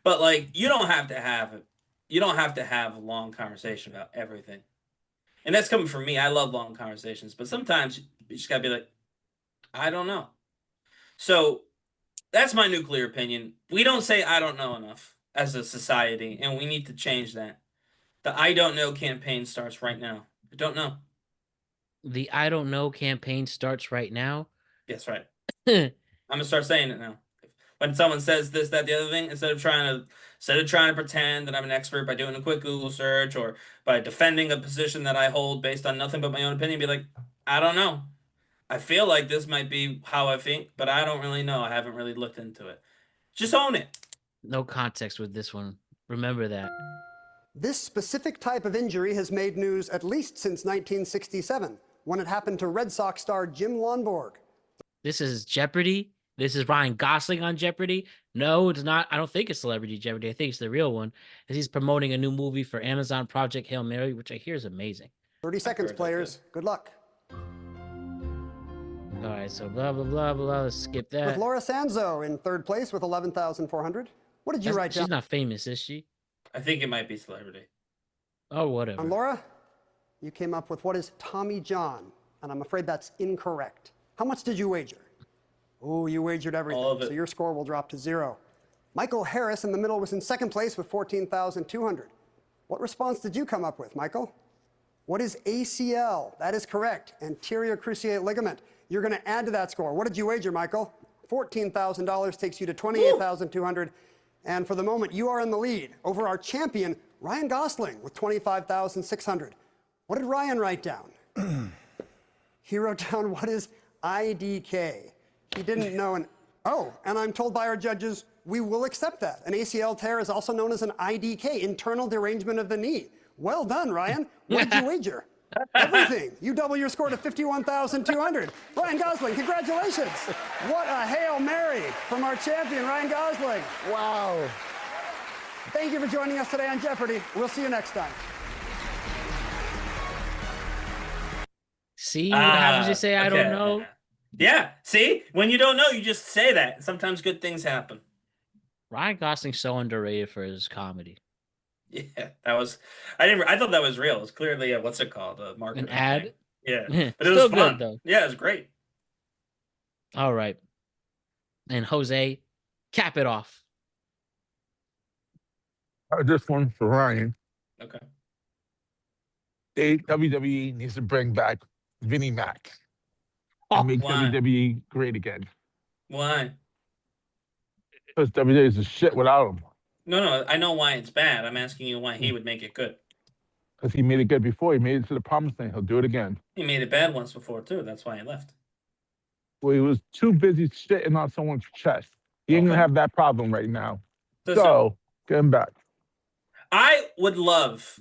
But like, you don't have to have a long conversation about everything. And that's coming from me. I love long conversations, but sometimes you just gotta be like, I don't know. So that's my nuclear opinion. We don't say I don't know enough as a society, and we need to change that. The I don't know campaign starts right now. I don't know. The I don't know campaign starts right now. Yes, right. I'm gonna start saying it now. When someone says this, that, the other thing, instead of trying to pretend that I'm an expert by doing a quick Google search or by defending a position that I hold based on nothing but my own opinion, be like, I don't know. I feel like this might be how I think, but I don't really know. I haven't really looked into it. Just own it. No context with this one. Remember that. This specific type of injury has made news at least since 1967, when it happened to Red Sox star Jim Lonborg. This is Jeopardy. This is Ryan Gosling on Jeopardy. No, it's not. I don't think it's Celebrity Jeopardy. I think it's the real one. As he's promoting a new movie for Amazon Project Hail Mary, which I hear is amazing. 30 seconds, players. Good luck. All right, so blah, blah, blah, blah. Let's skip that. With Laura Sanzo in third place with 11,400. What did you write down? She's not famous, is she? I think it might be Celebrity. Oh, whatever. And Laura, you came up with what is Tommy John, and I'm afraid that's incorrect. How much did you wager? Oh, you wagered everything, All of it. so your score will drop to 0. Michael Harris in the middle was in second place with 14,200. What response did you come up with, Michael? What is ACL? That is correct. Anterior cruciate ligament. You're going to add to that score. What did you wager, Michael? $14,000 takes you to 28,200. And for the moment, you are in the lead over our champion, Ryan Gosling, with 25,600. What did Ryan write down? He wrote down, what is IDK? He didn't know and I'm told by our judges, we will accept that. An ACL tear is also known as an IDK, internal derangement of the knee. Well done, Ryan. What did you wager? Everything. You double your score to 51,200. Ryan Gosling, congratulations. What a Hail Mary from our champion, Ryan Gosling. Wow. Thank you for joining us today on Jeopardy. We'll see you next time. See what happens? You say, I don't know. Yeah, see? When you don't know, you just say that. Sometimes good things happen. Ryan Gosling's so underrated for his comedy. Yeah, that was. I thought that was real. It was clearly what's it called? A marketing An ad? thing. Yeah, but it Still was fun. good, though. Yeah, it was great. All right. And Jose, cap it off. This one for Ryan. Okay. WWE needs to bring back Vinnie Mac. and make Why? WWE great again. Why? Because WWE is a shit without him. No, I know why it's bad. I'm asking you why he would make it good. Because he made it good before. He made it to the promised land. He'll do it again. He made it bad once before, too. That's why he left. Well, he was too busy shitting on someone's chest. He ain't going to have that problem right now. So, get him back. I would love,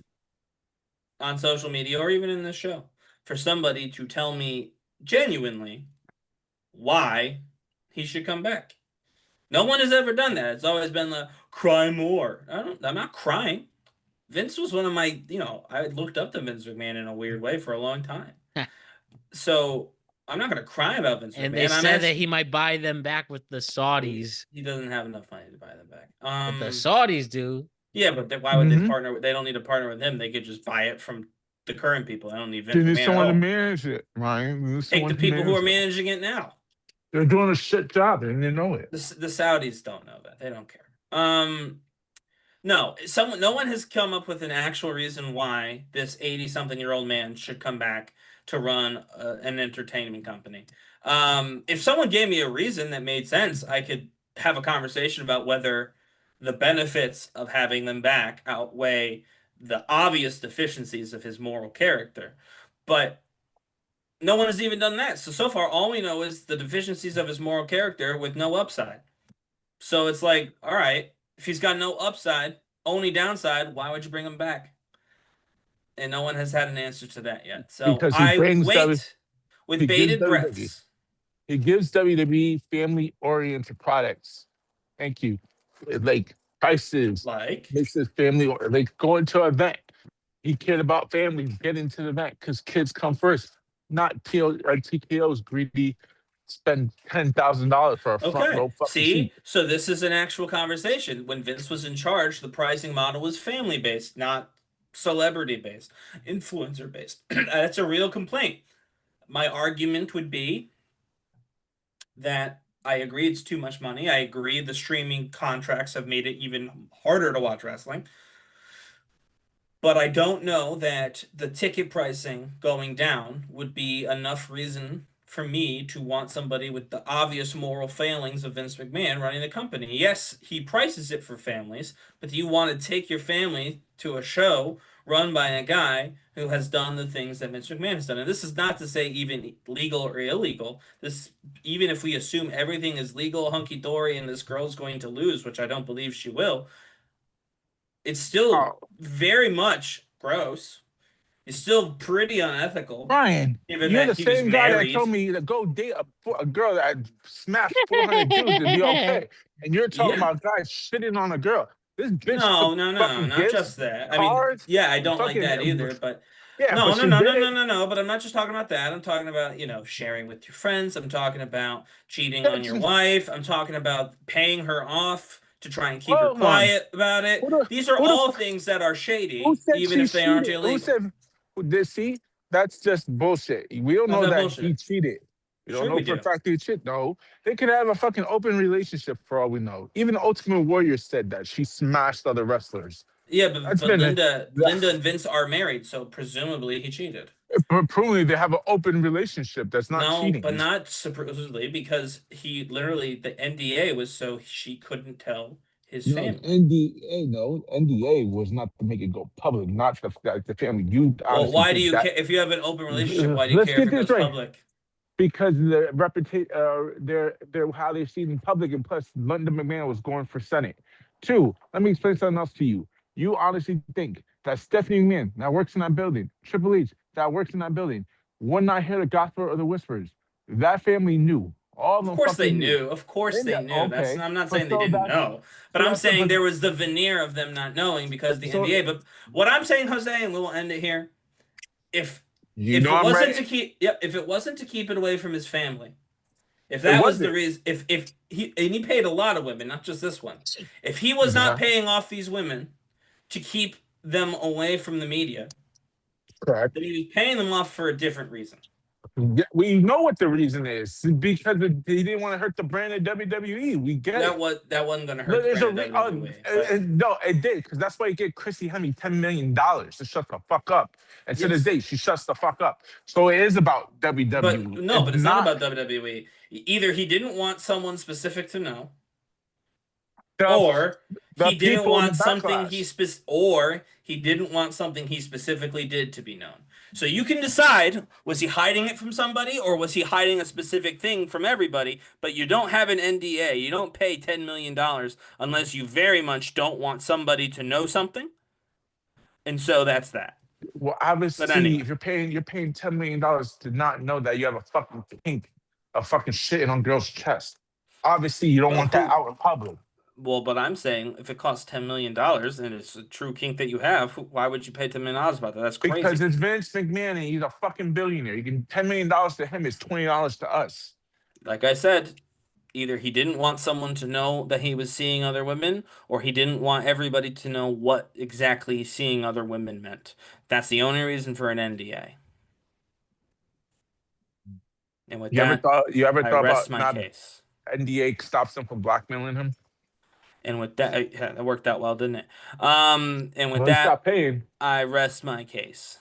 on social media or even in this show, for somebody to tell me genuinely why he should come back. No one has ever done that. It's always been the cry more. I'm not crying. Vince was one of my, I looked up to Vince McMahon in a weird way for a long time. So I'm not going to cry about Vince McMahon. And they said that he might buy them back with the Saudis. He doesn't have enough money to buy them back. But the Saudis do. Yeah, but why would they partner? They don't need to partner with him. They could just buy it from the current people. I don't need Vince They need McMahon someone at to all. manage it, Ryan. Take the people who are managing it now. They're doing a shit job and they know it. The Saudis don't know that. They don't care. No one has come up with an actual reason why this 80-something-year-old man should come back to run an entertainment company. If someone gave me a reason that made sense, I could have a conversation about whether the benefits of having them back outweigh the obvious deficiencies of his moral character. But no one has even done that. So far, all we know is the deficiencies of his moral character with no upside. So it's like, all right, if he's got no upside, only downside, why would you bring him back? And no one has had an answer to that yet. So Because I wait with bated breaths. He gives WWE family-oriented products. Thank you. Like prices. Makes his family, like going to an event. He cared about families getting to the event because kids come first. Not TKO's greedy. Spend $10,000 for a front row fucking seat. So this is an actual conversation. When Vince was in charge, the pricing model was family-based, not celebrity-based, influencer-based. That's a real complaint. My argument would be that I agree it's too much money. I agree the streaming contracts have made it even harder to watch wrestling. But I don't know that the ticket pricing going down would be enough reason for me to want somebody with the obvious moral failings of Vince McMahon running the company. Yes, he prices it for families, but do you want to take your family to a show run by a guy who has done the things that Vince McMahon has done? And this is not to say even legal or illegal. Even if we assume everything is legal, hunky-dory, and this girl's going to lose, which I don't believe she will, it's still very much gross. It's still pretty unethical. Ryan, given you're that the he was same guy that married. told me to go date a girl that smashed 400 dudes and be okay. And you're talking about guys shitting on a girl. This bitch No, took fucking not gifts, just that. I cars, mean, I don't like fucking- that either, but Yeah, no, but she no. did it. But I'm not just talking about that. I'm talking about, sharing with your friends. I'm talking about cheating on your wife. I'm talking about paying her off to try and keep her Hold on. quiet about it. These are who the all fuck- things that are shady, Who said even she if they aren't cheated? illegal. Who said this? That's just bullshit. We don't How's know that that bullshit? he cheated. We Sure don't know we for a do. fact he cheated. No, they could have a fucking open relationship for all we know. Even the Ultimate Warrior said that she smashed other wrestlers. Yeah, but That's been Linda and Vince are married, so presumably he cheated. Probably they have an open relationship. That's not cheating. But not supposedly, because he literally, the NDA was so she couldn't tell his family. NDA was not to make it go public, not the family. You Well, honestly why do think you that- care if you have an open relationship? Why do you Let's care if get it this goes right. public? Because the reputation, they're how they're seen in public, and plus London McMahon was going for Senate. Two, let me explain something else to you. You honestly think that Stephanie McMahon that works in that building, Triple H that works in that building, would not hear the gospel or the whispers? That family knew. All of them. Of course they fucking knew. Of course they knew. Okay. I'm not But saying they so didn't that's- know, but so I'm that's- saying but- there was the veneer of them not knowing because the So- NDA. But what I'm saying, Jose, and we'll end it here. If You know it I'm wasn't right. to keep, if it wasn't to keep it away from his family, if that was the wasn't. reason, if he paid a lot of women, not just this one, if he was not Yeah. paying off these women to keep them away from the media, Correct. then he was paying them off for a different reason. Yeah, we know what the reason is because he didn't want to hurt the brand of WWE. We get That it. wasn't gonna hurt the brand of WWE. No, it did because that's why you get Chrissy Hemme $10 million to shut the fuck up. And to this day, she shuts the fuck up. So it is about WWE. But it's not about WWE. Either he didn't want someone specific to know, or he didn't want something he didn't want something he specifically did to be known. So you can decide, was he hiding it from somebody or was he hiding a specific thing from everybody? But you don't have an NDA. You don't pay $10 million unless you very much don't want somebody to know something. And so that's that. Well, obviously, anyway. if you're paying $10 million to not know that you have a fucking kink of fucking shitting on girls' chest. Obviously, you don't want that out in public. Well, but I'm saying if it costs $10 million and it's a true kink that you have, why would you pay $10 million about that? That's crazy. Because it's Vince McMahon and he's a fucking billionaire. You can $10 million to him is $20 to us. Like I said, either he didn't want someone to know that he was seeing other women, or he didn't want everybody to know what exactly seeing other women meant. That's the only reason for an NDA. And with You ever thought I rest about my not case. NDA stops him from blackmailing him? And with that, it worked out well, didn't it? And with Well, stop paying. I rest my case.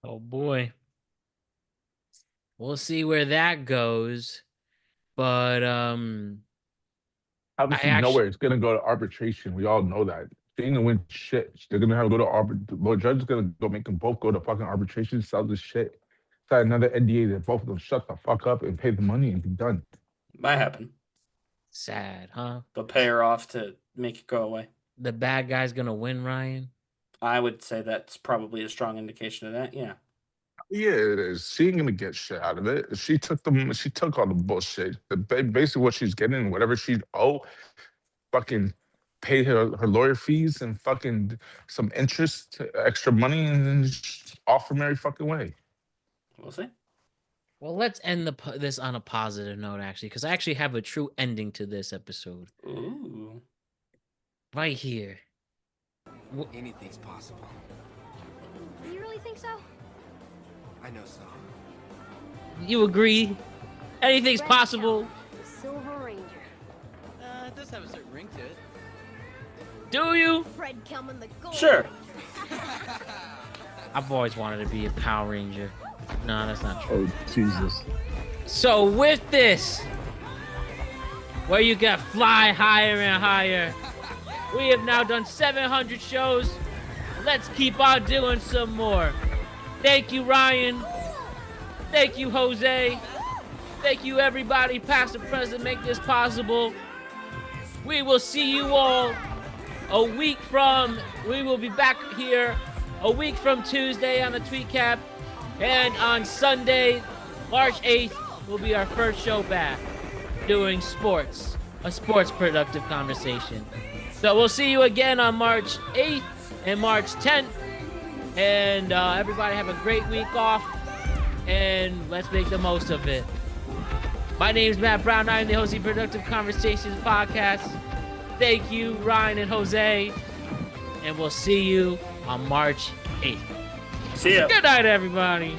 Oh boy. We'll see where that goes. But obviously nowhere. It's gonna go to arbitration. We all know that. They ain't gonna win shit. They're gonna have to go to arbitration. The judge is gonna go make them both go to fucking arbitration, sell this shit. Sign another NDA that both of them shut the fuck up and pay the money and be done. Might happen. Sad, huh? They'll pay her off to make it go away. The bad guy's gonna win, Ryan? I would say that's probably a strong indication of that, yeah. Yeah, it is. She ain't gonna get shit out of it. She took all the bullshit. Basically what she's getting, whatever she's fucking pay her lawyer fees and fucking some interest, extra money, and then just off from every fucking way. We'll see. Well, let's end this on a positive note, actually, because I actually have a true ending to this episode. Ooh. Right here. Anything's possible. You really think so? I know so. You agree? Anything's possible. Silver Ranger. It does have a certain ring to it. Do you? Fred Kelman, the gold. Sure. I've always wanted to be a Power Ranger. No, that's not true. Oh, Jesus. So with this, where you can fly higher and higher, we have now done 700 shows. Let's keep on doing some more. Thank you, Ryan. Thank you, Jose. Thank you, everybody, past and present, make this possible. We will see you all a week from, we will be back here a week from Tuesday on the Tweet Cap. And on Sunday, March 8th, will be our first show back doing sports, a sports productive conversation. So we'll see you again on March 8th and March 10th. And everybody have a great week off, and let's make the most of it. My name is Matt Brown. I'm the host of Productive Conversations podcast. Thank you, Ryan and Jose. And we'll see you on March 8th. See ya. Good night, everybody.